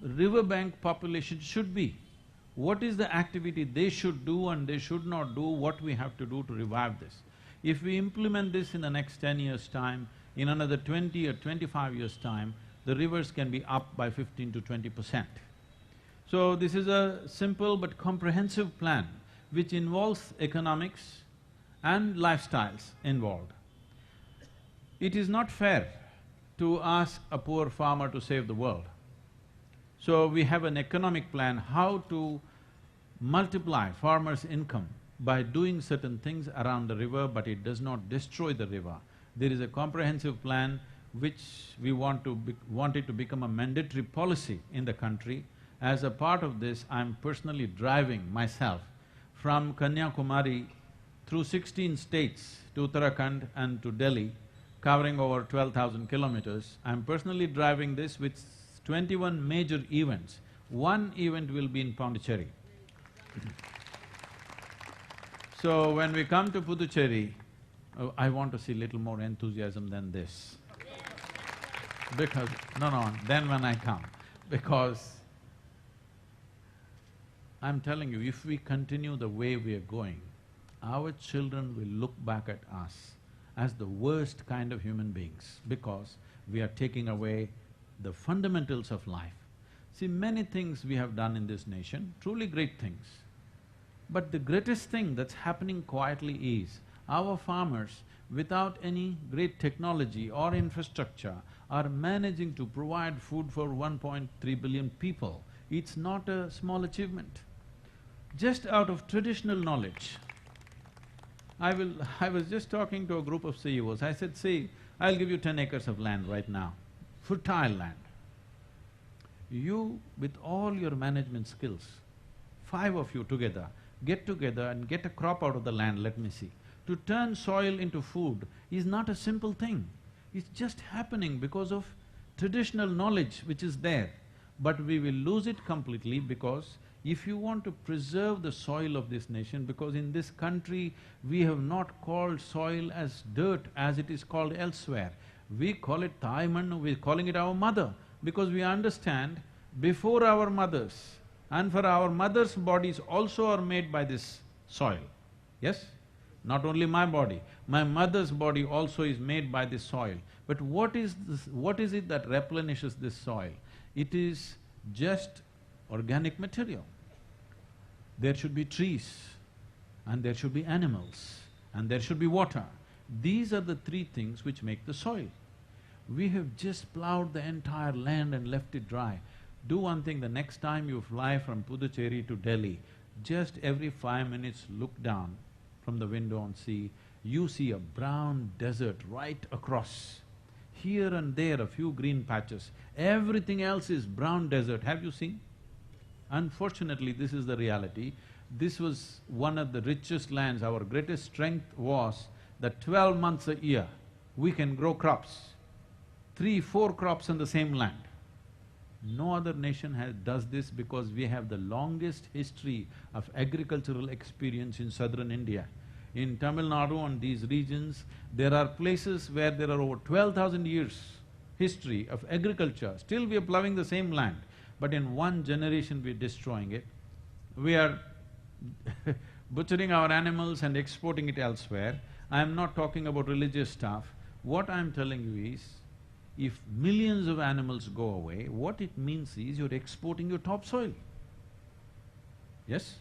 riverbank population should be. What is the activity they should do and they should not do, what we have to do to revive this. If we implement this in the next 10 years' time, in another 20 or 25 years' time, the rivers can be up by 15 to 20%. So this is a simple but comprehensive plan which involves economics and lifestyles involved. It is not fair to ask a poor farmer to save the world. So we have an economic plan how to multiply farmers' income by doing certain things around the river, but it does not destroy the river. There is a comprehensive plan which we want it to become a mandatory policy in the country. As a part of this, I'm personally driving myself from Kanyakumari through 16 states to Uttarakhand and to Delhi, covering over 12,000 kilometers. I'm personally driving this with 21 major events. One event will be in Pondicherry. So when we come to Puducherry, I want to see little more enthusiasm than this. Because… no, then when I come, because I'm telling you, if we continue the way we are going, our children will look back at us as the worst kind of human beings because we are taking away the fundamentals of life. See, many things we have done in this nation, truly great things. But the greatest thing that's happening quietly is our farmers, without any great technology or infrastructure, are managing to provide food for 1.3 billion people. It's not a small achievement. Just out of traditional knowledge, I was just talking to a group of CEOs, I said, see, I'll give you 10 acres of land right now, fertile land. You, with all your management skills, 5 of you together, get together and get a crop out of the land, let me see. To turn soil into food is not a simple thing. It's just happening because of traditional knowledge which is there. But we will lose it completely because If you want to preserve the soil of this nation, because in this country we have not called soil as dirt as it is called elsewhere. We call it Thaiman, we're calling it our mother, because we understand before our mothers and for our mothers' bodies also are made by this soil, yes? Not only my body, my mother's body also is made by this soil. But what is it that replenishes this soil? It is just organic material. There should be trees, and there should be animals, and there should be water. These are the three things which make the soil. We have just plowed the entire land and left it dry. Do one thing, the next time you fly from Puducherry to Delhi, just every 5 minutes look down from the window and see, you see a brown desert right across. Here and there a few green patches, everything else is brown desert, have you seen? Unfortunately, this is the reality. This was one of the richest lands. Our greatest strength was that 12 months a year, we can grow crops, 3, 4 crops on the same land. No other nation does this because we have the longest history of agricultural experience in southern India. In Tamil Nadu and these regions, there are places where there are over 12,000 years history of agriculture. Still we are plowing the same land, but in one generation we are destroying it. We are butchering our animals and exporting it elsewhere. I am not talking about religious stuff. What I am telling you is, if millions of animals go away, what it means is you're exporting your topsoil. Yes?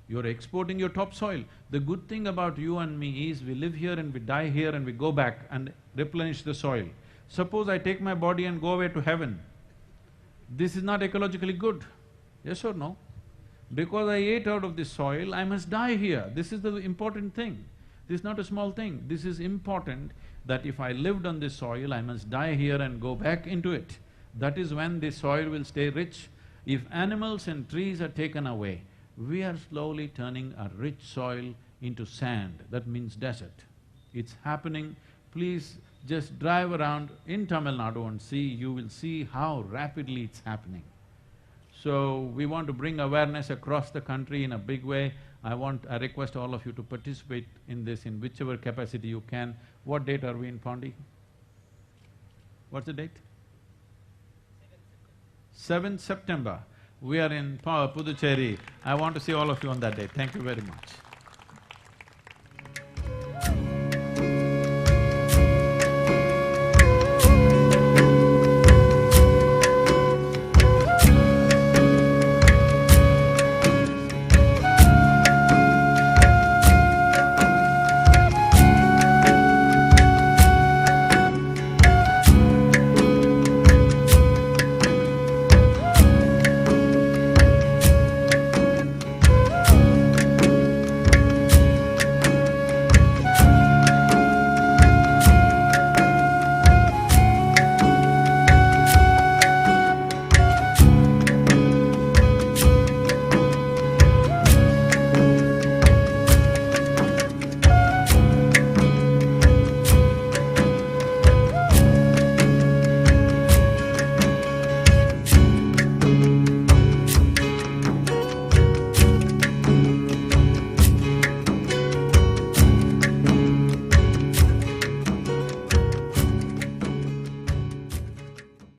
You're exporting your topsoil. The good thing about you and me is we live here and we die here and we go back and replenish the soil. Suppose I take my body and go away to heaven, this is not ecologically good, yes or no? Because I ate out of this soil, I must die here. This is the important thing. This is not a small thing. This is important that if I lived on this soil, I must die here and go back into it. That is when this soil will stay rich. If animals and trees are taken away, we are slowly turning a rich soil into sand, that means desert. It's happening. Please just drive around in Tamil Nadu and see, you will see how rapidly it's happening. So, we want to bring awareness across the country in a big way. I request all of you to participate in this in whichever capacity you can. What date are we in, Pondi? What's the date? 7th September. We are in Puducherry. I want to see all of you on that day. Thank you very much.